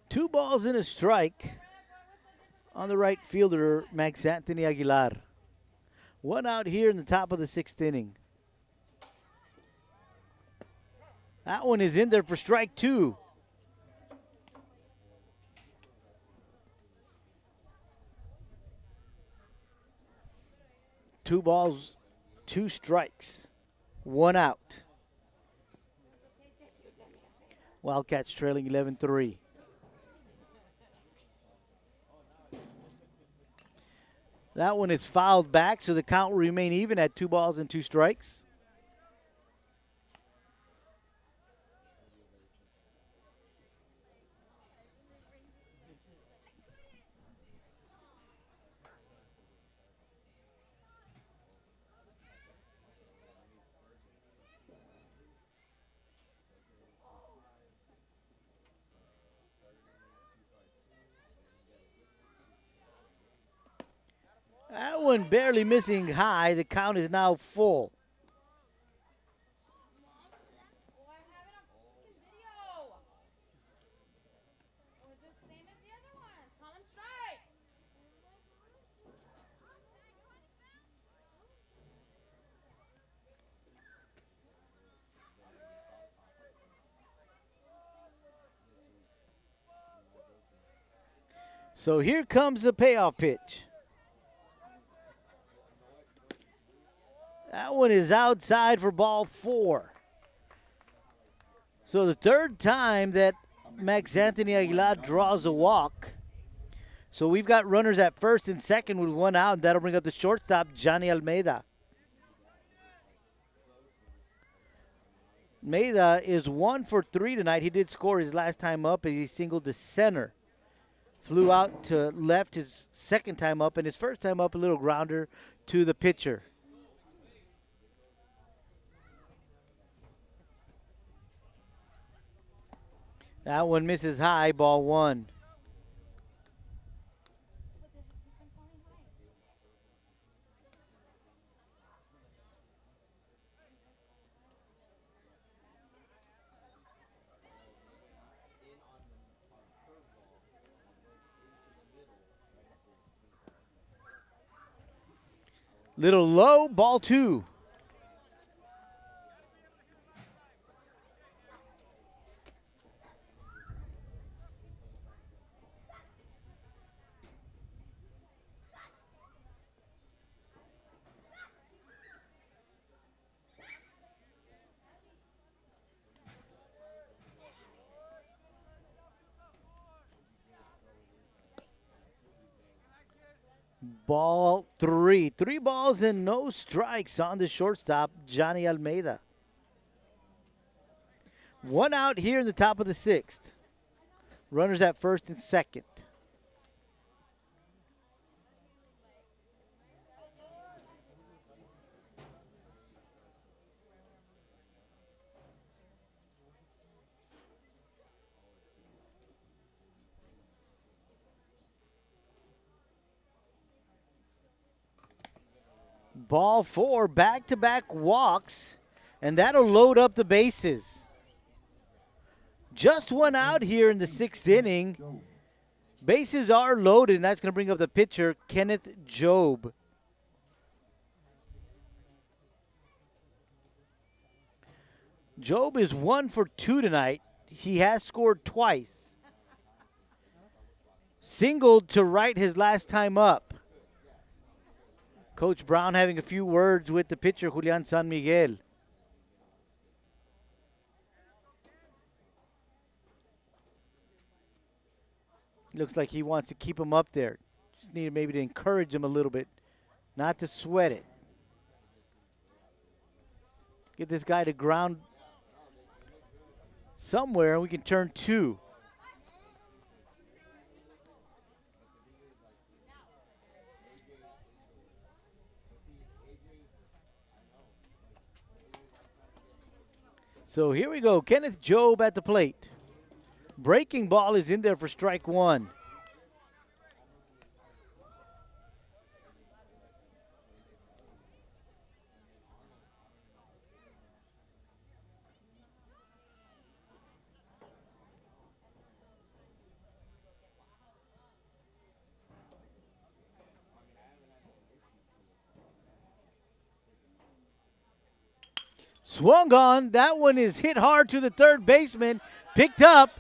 Speaker 2: Two balls and a strike on the right fielder, Max Anthony Aguilar. One out here in the top of the 6th inning. That one is in there for strike 2. Two balls, 2 strikes, 1 out. Wildcats trailing 11-3. That one is fouled back, so the count will remain even at 2 balls and 2 strikes. That one barely missing high. The count is now full. So here comes the payoff pitch. That one is outside for ball 4. So the 3rd time that Max Anthony Aguilar draws a walk. So we've got runners at first and second with 1 out, and that'll bring up the shortstop, Johnny Almeida. Almeida is 1 for 3 tonight. He did score his last time up as he singled to center. Flew out to left his 2nd time up, and his 1st time up, a little grounder to the pitcher. That one misses high, ball 1. Little low, ball 2. Ball 3. 3 balls and no strikes on the shortstop, Johnny Almeida. 1 out here in the top of the 6th. Runners at first and second. Ball 4, back-to-back walks, and that'll load up the bases. Just one out here in the 6th inning. Bases are loaded, and that's going to bring up the pitcher, Kenneth Job. Job is 1 for 2 tonight. He has scored twice. Singled to right his last time up. Coach Brown having a few words with the pitcher, Julian San Miguel. Looks like he wants to keep him up there. Just need maybe to encourage him a little bit, not to sweat it. Get this guy to ground somewhere, and we can turn 2. So here we go. Kenneth Job at the plate. Breaking ball is in there for strike 1. Swung on. That one is hit hard to the third baseman. Picked up.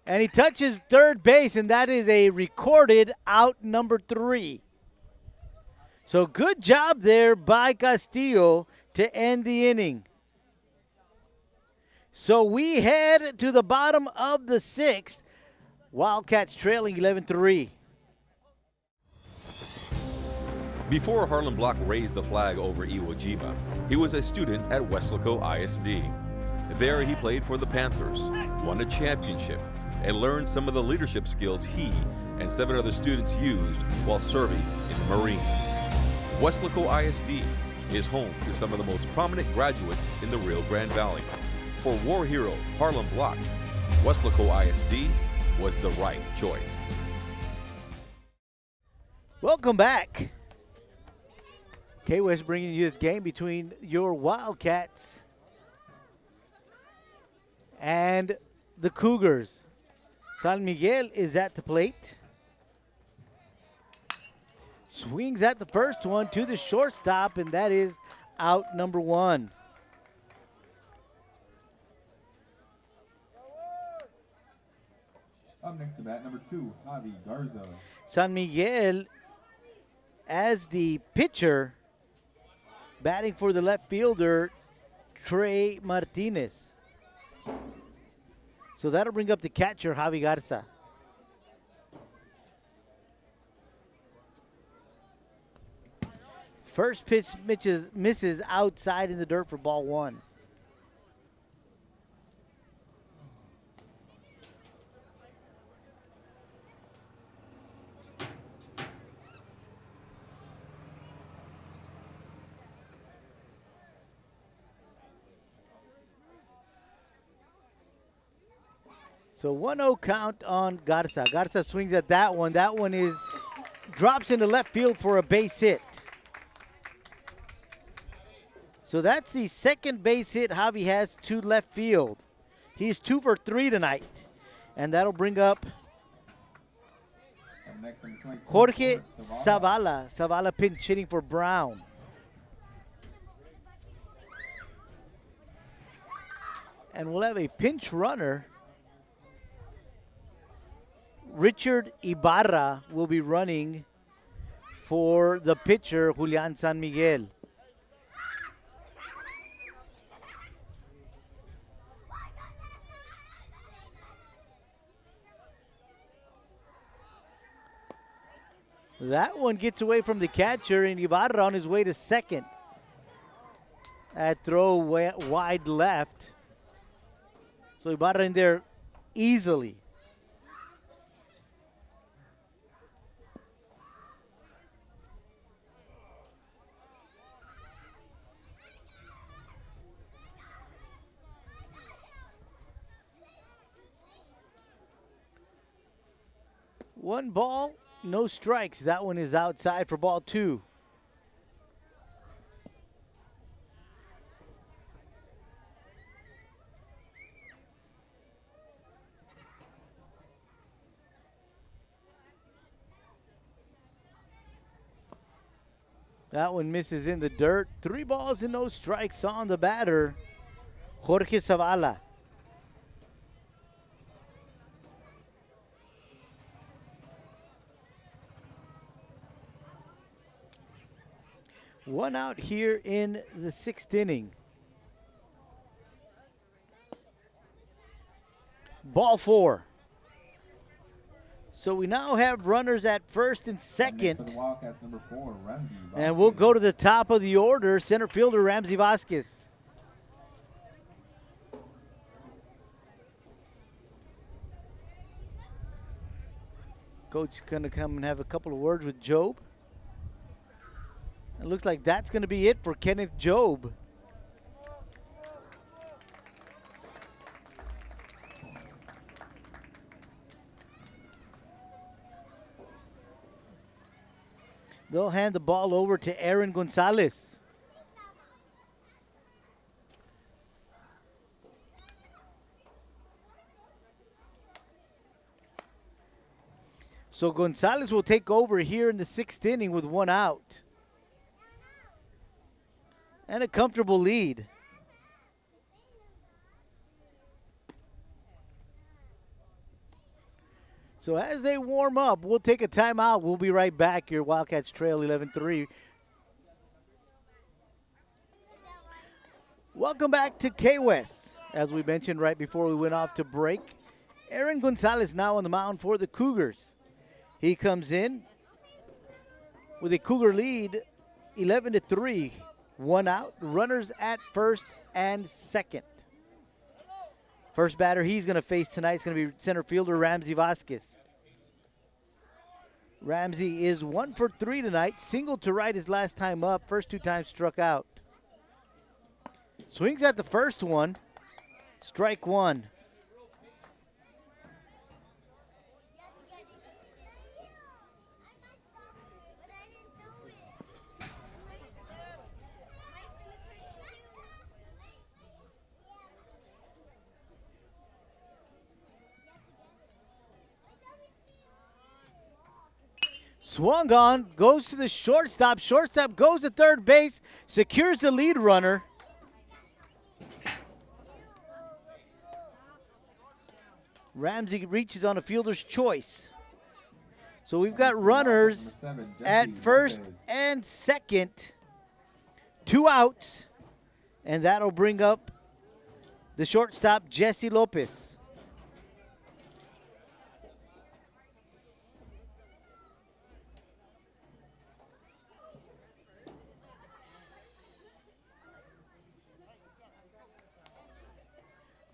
Speaker 2: And he touches third base, and that is a recorded out number 3. So good job there by Castillo to end the inning. So we head to the bottom of the 6th. Wildcats trailing 11-3.
Speaker 3: Before Harlan Block raised the flag over Iwo Jima, he was a student at Weslaco ISD. There he played for the Panthers, won a championship, and learned some of the leadership skills he and 7 other students used while serving in the Marines. Weslaco ISD is home to some of the most prominent graduates in the Rio Grande Valley. For war hero Harlan Block, Weslaco ISD was the right choice.
Speaker 2: Welcome back. K-West bringing you this game between your Wildcats and the Cougars. San Miguel is at the plate. Swings at the first one to the shortstop, and that is out number 1.
Speaker 1: Up next to bat, number 2, Javi Garza.
Speaker 2: San Miguel, as the pitcher, batting for the left fielder, Trey Martinez. So that'll bring up the catcher, Javi Garza. First pitch misses outside in the dirt for ball 1. So 1-0 count on Garza. Garza swings at that one. That one drops into left field for a base hit. So that's the second base hit Javi has to left field. He's 2 for 3 tonight. And that'll bring up Jorge Zavala. Zavala pinch hitting for Brown. And we'll have a pinch runner. Richard Ibarra will be running for the pitcher, Julian San Miguel. That one gets away from the catcher, and Ibarra on his way to second. That throw wide left. So Ibarra in there easily. One ball, no strikes. That one is outside for ball 2. That one misses in the dirt. 3 balls and no strikes on the batter, Jorge Zavala. One out here in the 6th inning. Ball 4. So we now have runners at first and second.
Speaker 1: For the Wildcats, number 4, Ramsey.
Speaker 2: And we'll go to the top of the order, center fielder Ramsey Vasquez. Coach going to come and have a couple of words with Job. It looks like that's going to be it for Kenneth Job. They'll hand the ball over to Aaron Gonzalez. So Gonzalez will take over here in the 6th inning with 1 out. And a comfortable lead. So as they warm up, we'll take a timeout. We'll be right back. Your Wildcats trail 11-3. Welcome back to K-West. As we mentioned right before we went off to break, Aaron Gonzalez now on the mound for the Cougars. He comes in with a Cougar lead, 11-3. 1 out, runners at first and second. First batter he's going to face tonight is going to be center fielder Ramsey Vasquez. Ramsey is 1 for 3 tonight. Single to right his last time up. First 2 times struck out. Swings at the first one. Strike 1. Swung on, goes to the shortstop. Shortstop goes to third base, secures the lead runner. Ramsey reaches on a fielder's choice. So we've got runners at first and second. 2 outs, and that'll bring up the shortstop, Jesse Lopez.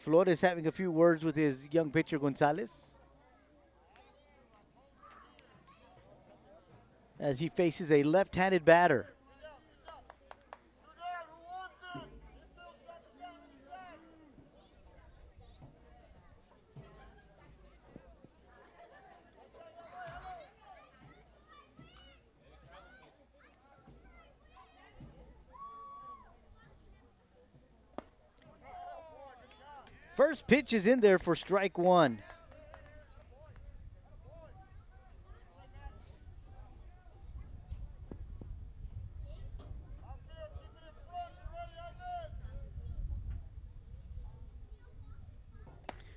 Speaker 2: Flores having a few words with his young pitcher, Gonzalez, as he faces a left-handed batter. First pitch is in there for strike 1.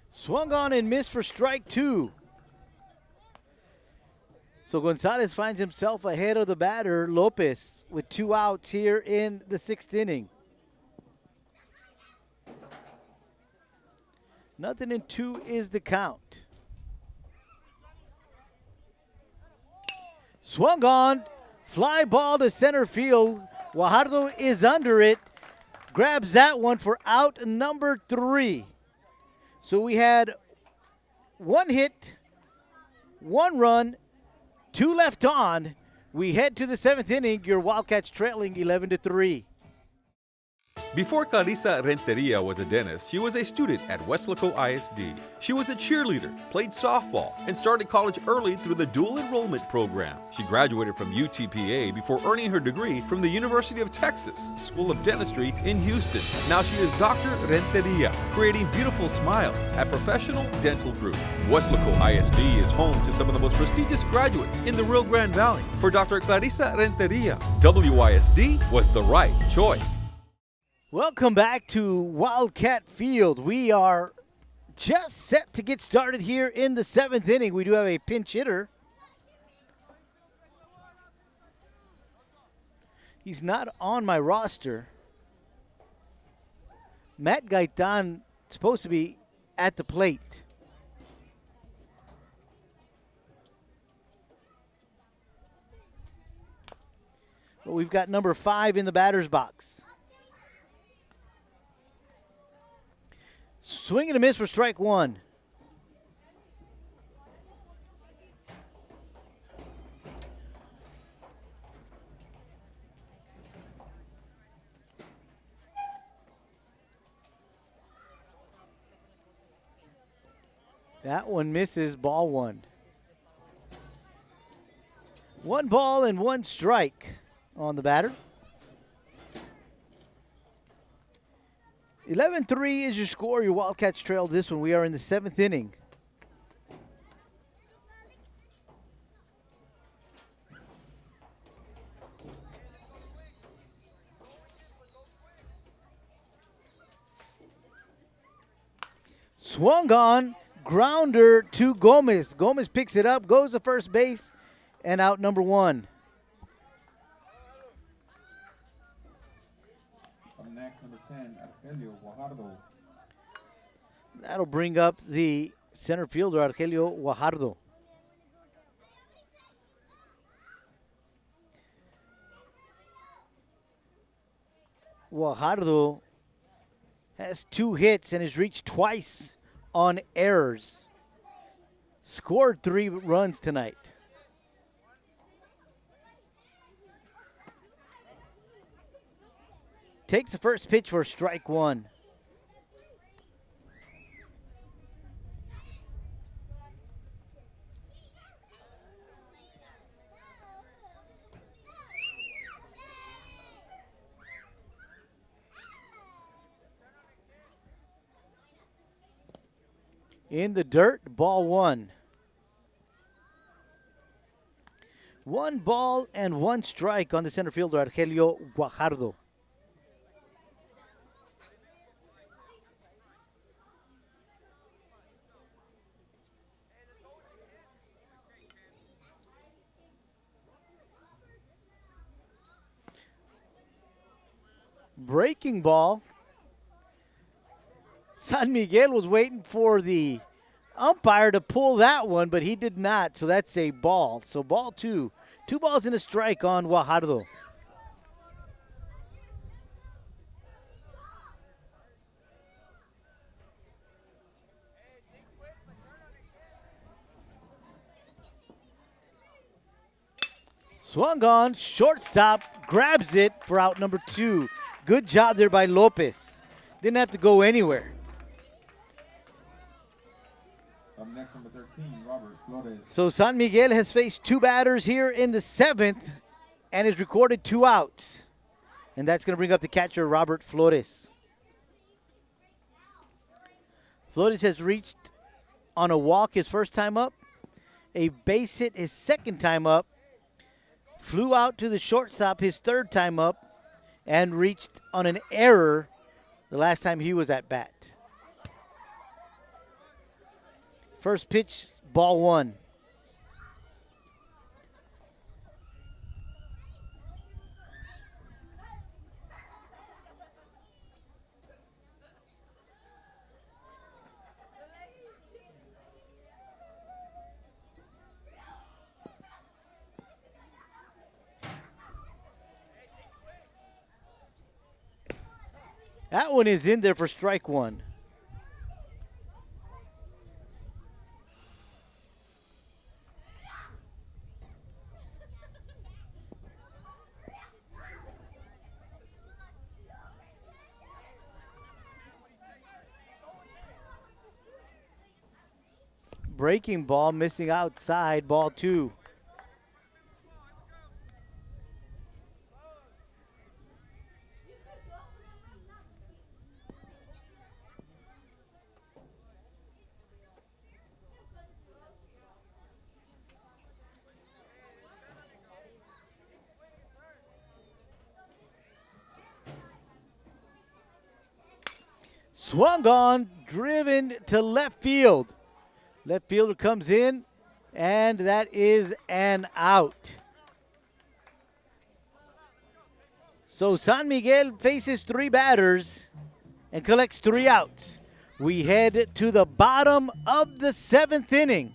Speaker 2: Swung on and missed for strike 2. So Gonzalez finds himself ahead of the batter, Lopez, with 2 outs here in the 6th inning. 0-2 is the count. Swung on, fly ball to center field. Guajardo is under it, grabs that one for out number 3. So we had 1 hit, 1 run, 2 left on. We head to the 7th inning. Your Wildcats trailing 11-3.
Speaker 3: Before Clarissa Renteria was a dentist, she was a student at Weslaco ISD. She was a cheerleader, played softball, and started college early through the dual enrollment program. She graduated from UTPA before earning her degree from the University of Texas School of Dentistry in Houston. Now she is Dr. Renteria, creating beautiful smiles at Professional Dental Group. Weslaco ISD is home to some of the most prestigious graduates in the Rio Grande Valley. For Dr. Clarissa Renteria, WISD was the right choice.
Speaker 2: Welcome back to Wildcat Field. We are just set to get started here in the 7th inning. We do have a pinch hitter. He's not on my roster. Matt Gaitan supposed to be at the plate. But we've got number 5 in the batter's box. Swing and a miss for strike 1. That one misses, ball 1. 1 ball and 1 strike on the batter. 11-3 is your score. Your Wildcats trail this one. We are in the 7th inning. Swung on, grounder to Gomez. Gomez picks it up, goes to first base, and out number 1. That'll bring up the center fielder, Argelio Guajardo. Guajardo has 2 hits and has reached twice on errors. Scored 3 runs tonight. Takes the first pitch for strike 1. In the dirt, ball 1. 1 ball and 1 strike on the center fielder, Argelio Guajardo. Breaking ball. San Miguel was waiting for the umpire to pull that one, but he did not, so that's a ball. So ball 2. 2 balls and a strike on Guajardo. Swung on, shortstop, grabs it for out number 2. Good job there by Lopez. Didn't have to go anywhere.
Speaker 1: Up next, number 13, Robert Flores.
Speaker 2: So San Miguel has faced 2 batters here in the 7th and has recorded 2 outs. And that's going to bring up the catcher, Robert Flores. Flores has reached on a walk his first time up, a base hit his second time up, flew out to the shortstop his third time up, and reached on an error the last time he was at bat. First pitch, ball 1. That one is in there for strike 1. breaking ball, missing outside, ball 2. Swung on, driven to left field. Left fielder comes in, and that is an out. So San Miguel faces 3 batters and collects 3 outs. We head to the bottom of the 7th inning.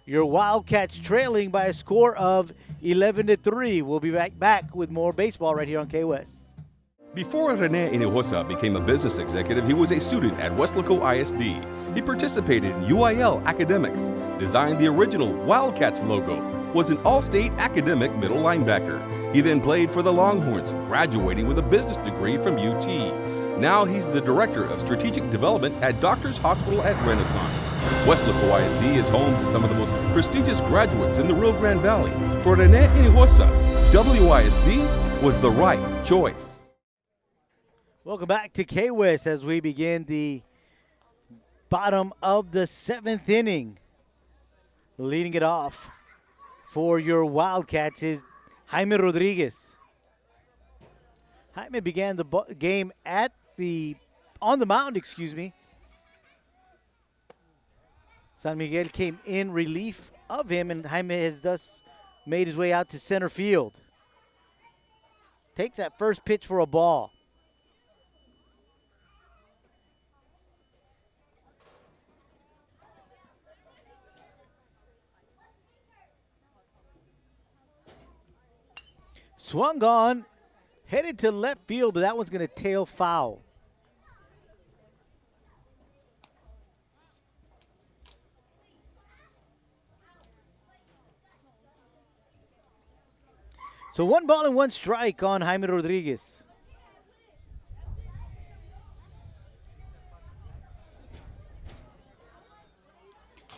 Speaker 2: Your Wildcats trailing by a score of 11-3. We'll be back with more baseball right here on KWS.
Speaker 3: Before Rene Hinojosa became a business executive, he was a student at Weslaco ISD. He participated in UIL academics, designed the original Wildcats logo, was an all-state academic middle linebacker. He then played for the Longhorns, graduating with a business degree from UT. Now he's the Director of Strategic Development at Doctors Hospital at Renaissance. Weslaco ISD is home to some of the most prestigious graduates in the Rio Grande Valley. For Rene Hinojosa, WISD was the right choice.
Speaker 2: Welcome back to KWS as we begin the bottom of the 7th inning. Leading it off for your Wildcats is Jaime Rodriguez. Jaime began the game on the mound, San Miguel came in relief of him, and Jaime has thus made his way out to center field. Takes that first pitch for a ball. Swung on, headed to left field, but that one's going to tail foul. So 1 ball and 1 strike on Jaime Rodriguez.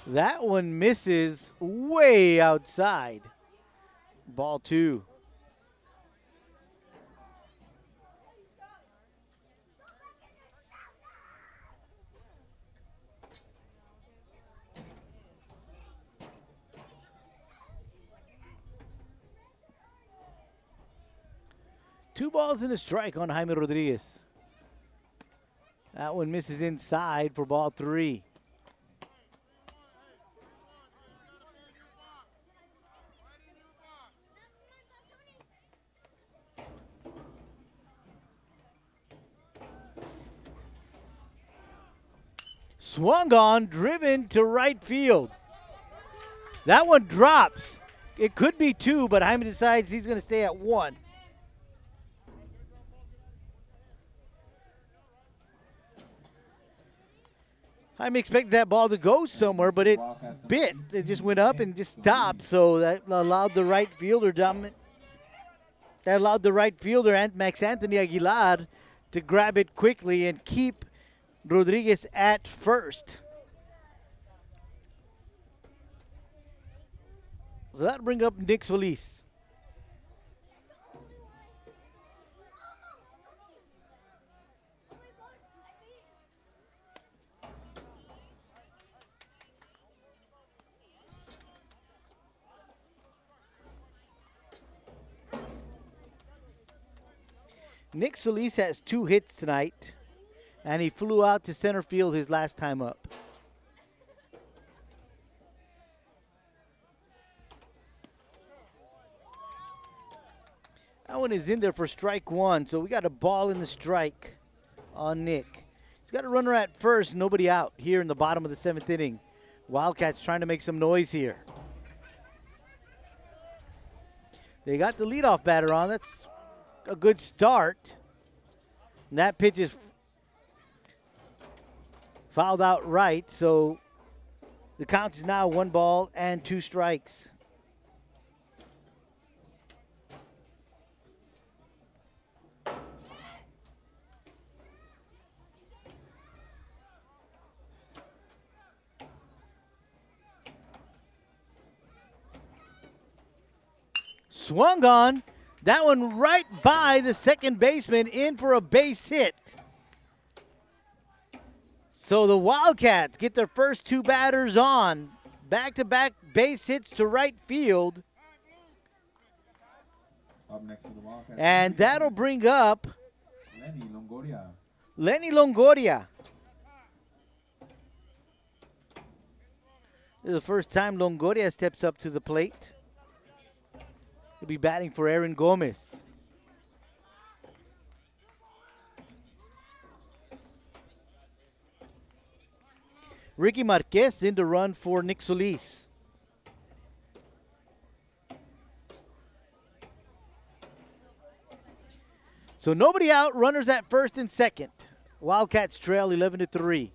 Speaker 2: That one misses way outside. Ball 2. Two balls and a strike on Jaime Rodriguez. That one misses inside for ball 3. Swung on, driven to right field. That one drops. It could be 2, but Jaime decides he's going to stay at 1. Jaime expected that ball to go somewhere, but it bit. It just went up and just stopped, so that allowed the right fielder, Max Anthony Aguilar, to grab it quickly and keep Rodriguez at first. So that'll bring up Nick Solis. Nick Solis has 2 hits tonight, and he flew out to center field his last time up. That one is in there for strike 1, so we got a ball and a strike on Nick. He's got a runner at first, nobody out here in the bottom of the 7th inning. Wildcats trying to make some noise here. They got the leadoff batter on. That's a good start. And that pitch is fouled out right, so the count is now 1 ball and 2 strikes. Swung on. That one right by the second baseman, in for a base hit. So the Wildcats get their first two batters on. Back-to-back base hits to right field.
Speaker 1: Up next to the Wildcats.
Speaker 2: And that'll bring up Lenny Longoria. This is the first time Longoria steps up to the plate. He'll be batting for Aaron Gomez. Ricky Marquez in to run for Nick Solis. So nobody out, runners at first and second. Wildcats trail 11-3.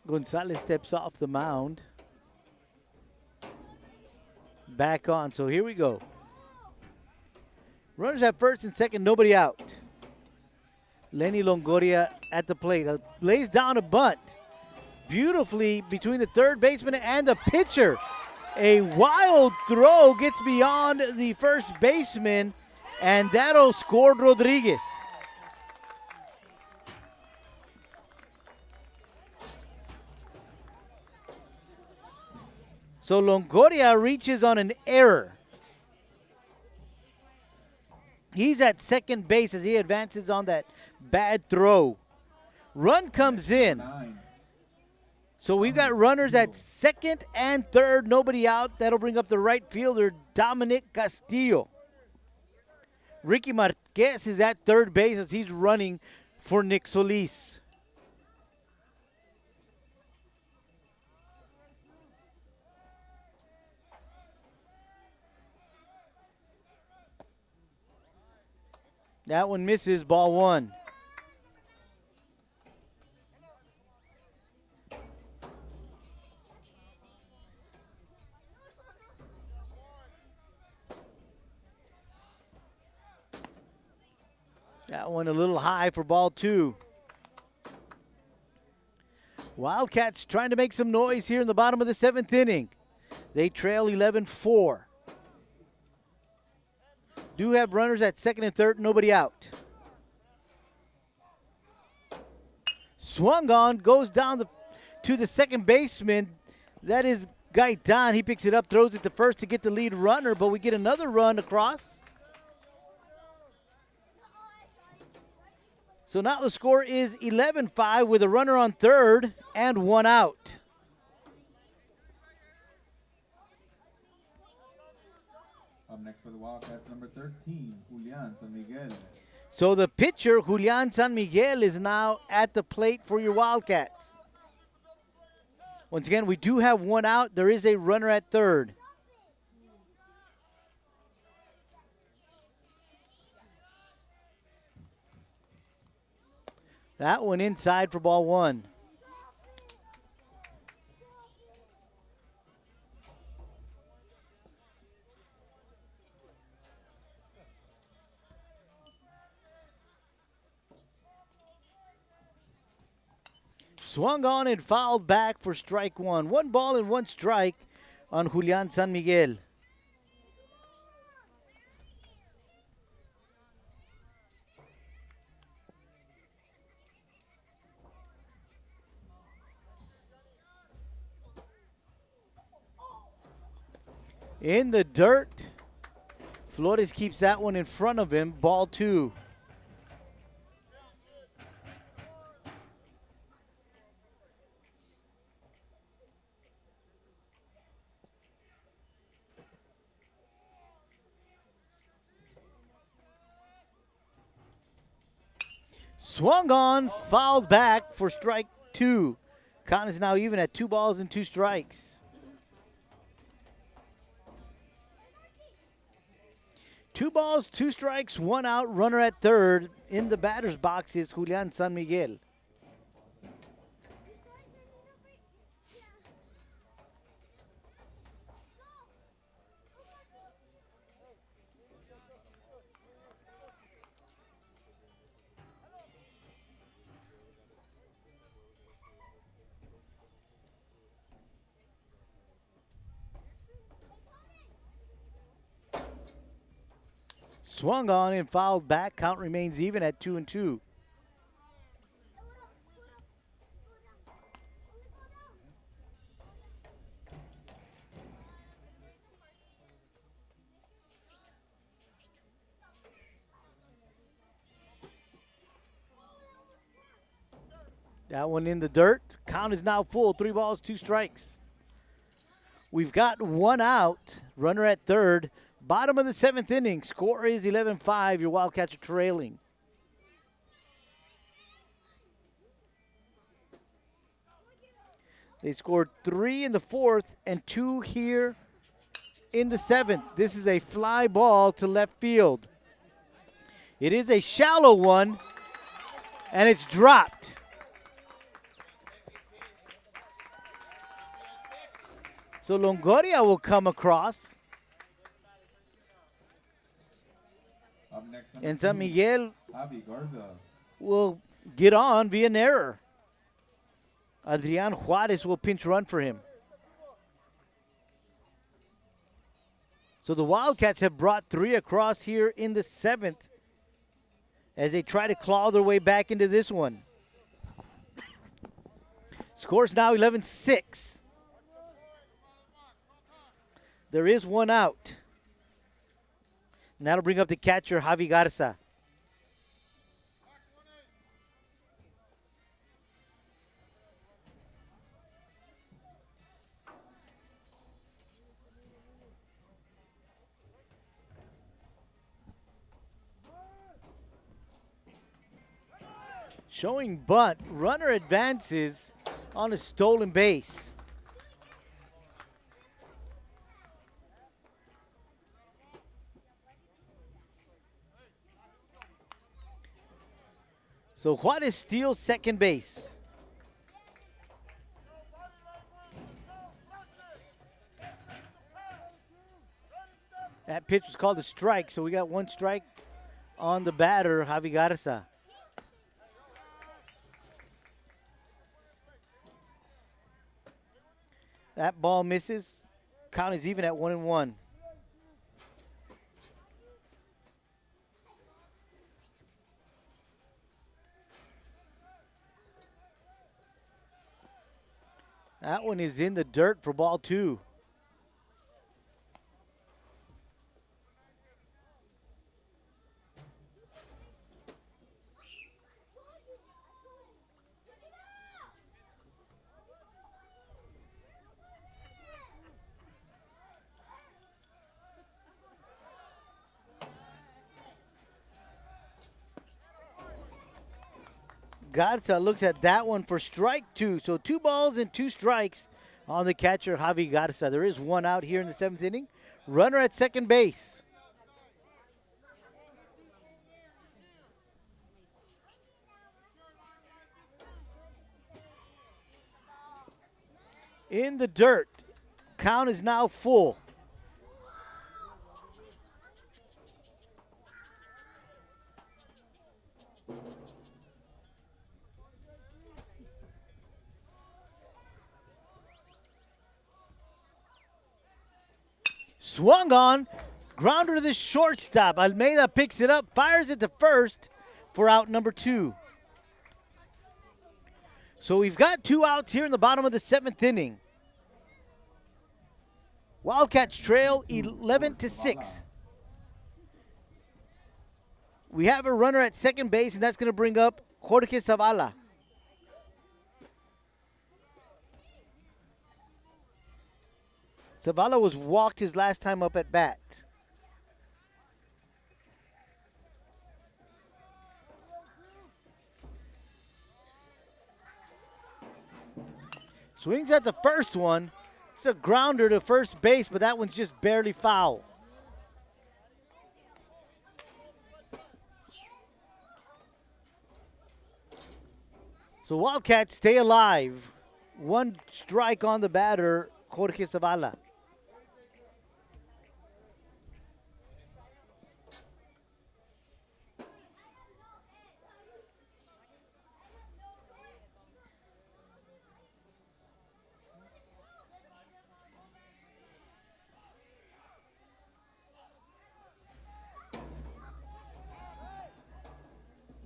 Speaker 2: Gonzalez steps off the mound. Back on, so here we go. Runners at first and second, nobody out. Lenny Longoria at the plate. Lays down a bunt. Beautifully between the third baseman and the pitcher. A wild throw gets beyond the first baseman, and that'll score Rodriguez. So Longoria reaches on an error. He's at second base as he advances on that bad throw. Run comes in. So we've got runners at second and third, nobody out. That'll bring up the right fielder, Dominic Castillo. Ricky Marquez is at third base as he's running for Nick Solis. That one misses, ball one. That one a little high for ball two. Wildcats trying to make some noise here in the bottom of the seventh inning. They trail 11-4. Do have runners at second and third, nobody out. Swung on, goes down to the second baseman. That is Gaitan. He picks it up, throws it to first to get the lead runner, but we get another run across. So now the score is 11-5 with a runner on third and one out.
Speaker 1: Up next for the Wildcats, number 13, Julian San Miguel.
Speaker 2: So the pitcher, Julian San Miguel, is now at the plate for your Wildcats. Once again, we do have one out. There is a runner at third. That one inside for ball one. Swung on and fouled back for strike one. 1 ball and 1 strike on Julian San Miguel. In the dirt. Flores keeps that one in front of him. Ball two. Swung on, fouled back for strike two. Count is now even at 2 balls and 2 strikes. 2 balls, 2 strikes, 1 out, runner at third. In the batter's box is Julian San Miguel. Swung on and fouled back. Count remains even at 2-2. That one in the dirt. Count is now full. 3 balls, 2 strikes. We've got 1 out. Runner at third. Bottom of the 7th inning. Score is 11-5. Your Wildcats are trailing. They scored 3 in the 4th and 2 here in the 7th. This is a fly ball to left field. It is a shallow one, and it's dropped. So Longoria will come across. And San Miguel will get on via an error. Adrian Juarez will pinch run for him. So the Wildcats have brought 3 across here in the 7th as they try to claw their way back into this one. Score's now 11-6. There is 1 out. And that'll bring up the catcher, Javi Garza. Showing bunt, runner advances on a stolen base. So Juarez steals second base. That pitch was called a strike, so we got 1 strike on the batter, Javi Garza. That ball misses. Count is even at 1-1. That one is in the dirt for ball 2. Garza looks at that one for strike 2. So 2 balls and 2 strikes on the catcher, Javi Garza. There is 1 out here in the 7th inning. Runner at second base. In the dirt. Count is now full. Swung on, grounder to the shortstop. Almeida picks it up, fires it to first for out number 2. So we've got 2 outs here in the bottom of the 7th inning. Wildcats trail 11-6. We have a runner at second base, and that's going to bring up Jorge Zavala. Zavala was walked his last time up at bat. Swings at the first one. It's a grounder to first base, but that one's just barely foul. So Wildcats stay alive. One strike on the batter, Jorge Zavala.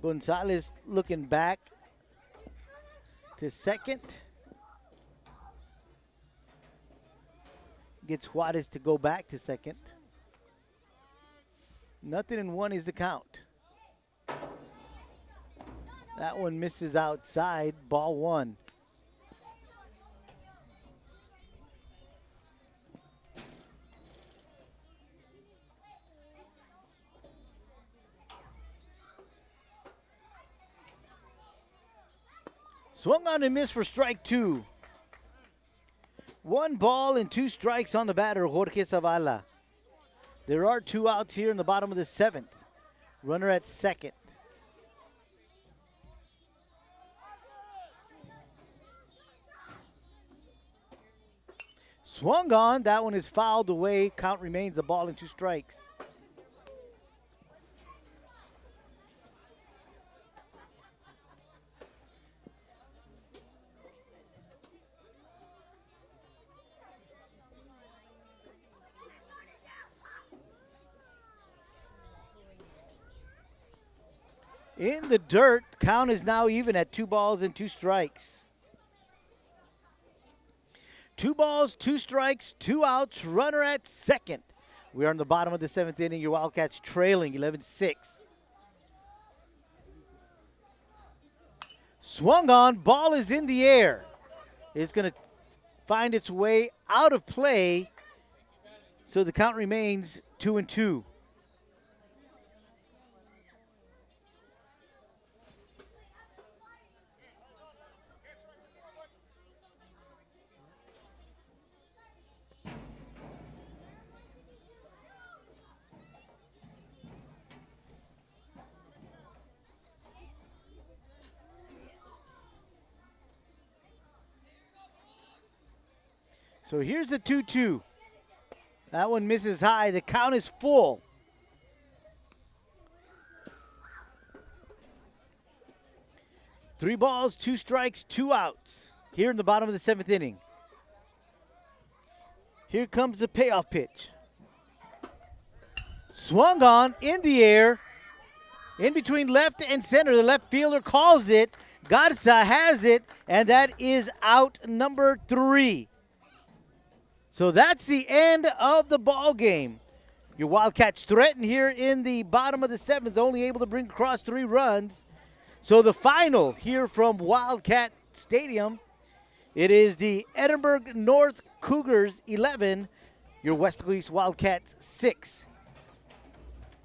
Speaker 2: Gonzalez looking back to second. Gets Juarez to go back to second. 0-1 is the count. That one misses outside, ball one. Swung on and missed for strike two. 1 ball and 2 strikes on the batter, Jorge Zavala. There are 2 outs here in the bottom of the 7th. Runner at second. Swung on, that one is fouled away. Count remains a ball and 2 strikes. In the dirt, count is now even at 2 balls and 2 strikes. 2 balls, 2 strikes, 2 outs, runner at second. We are in the bottom of the 7th inning. Your Wildcats trailing 11-6. Swung on, ball is in the air. It's going to find its way out of play, so the count remains 2-2. So here's the 2-2. That one misses high. The count is full. Three balls, 2 strikes, 2 outs. Here in the bottom of the 7th inning. Here comes the payoff pitch. Swung on, in the air, in between left and center. The left fielder calls it. Garza has it, and that is out number 3. So that's the end of the ball game. Your Wildcats threaten here in the bottom of the 7th, only able to bring across 3 runs. So the final here from Wildcat Stadium, it is the Edinburgh North Cougars 11, your Weslaco East Wildcats 6.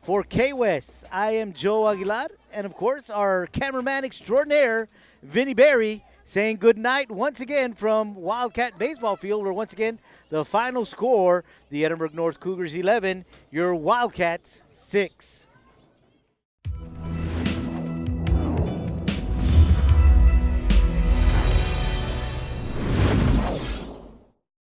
Speaker 2: For K-West, I am Joe Aguilar, and of course our cameraman extraordinaire, Vinny Berry, saying good night once again from Wildcat Baseball Field, where once again the final score, the Edinburgh North Cougars 11, your Wildcats 6.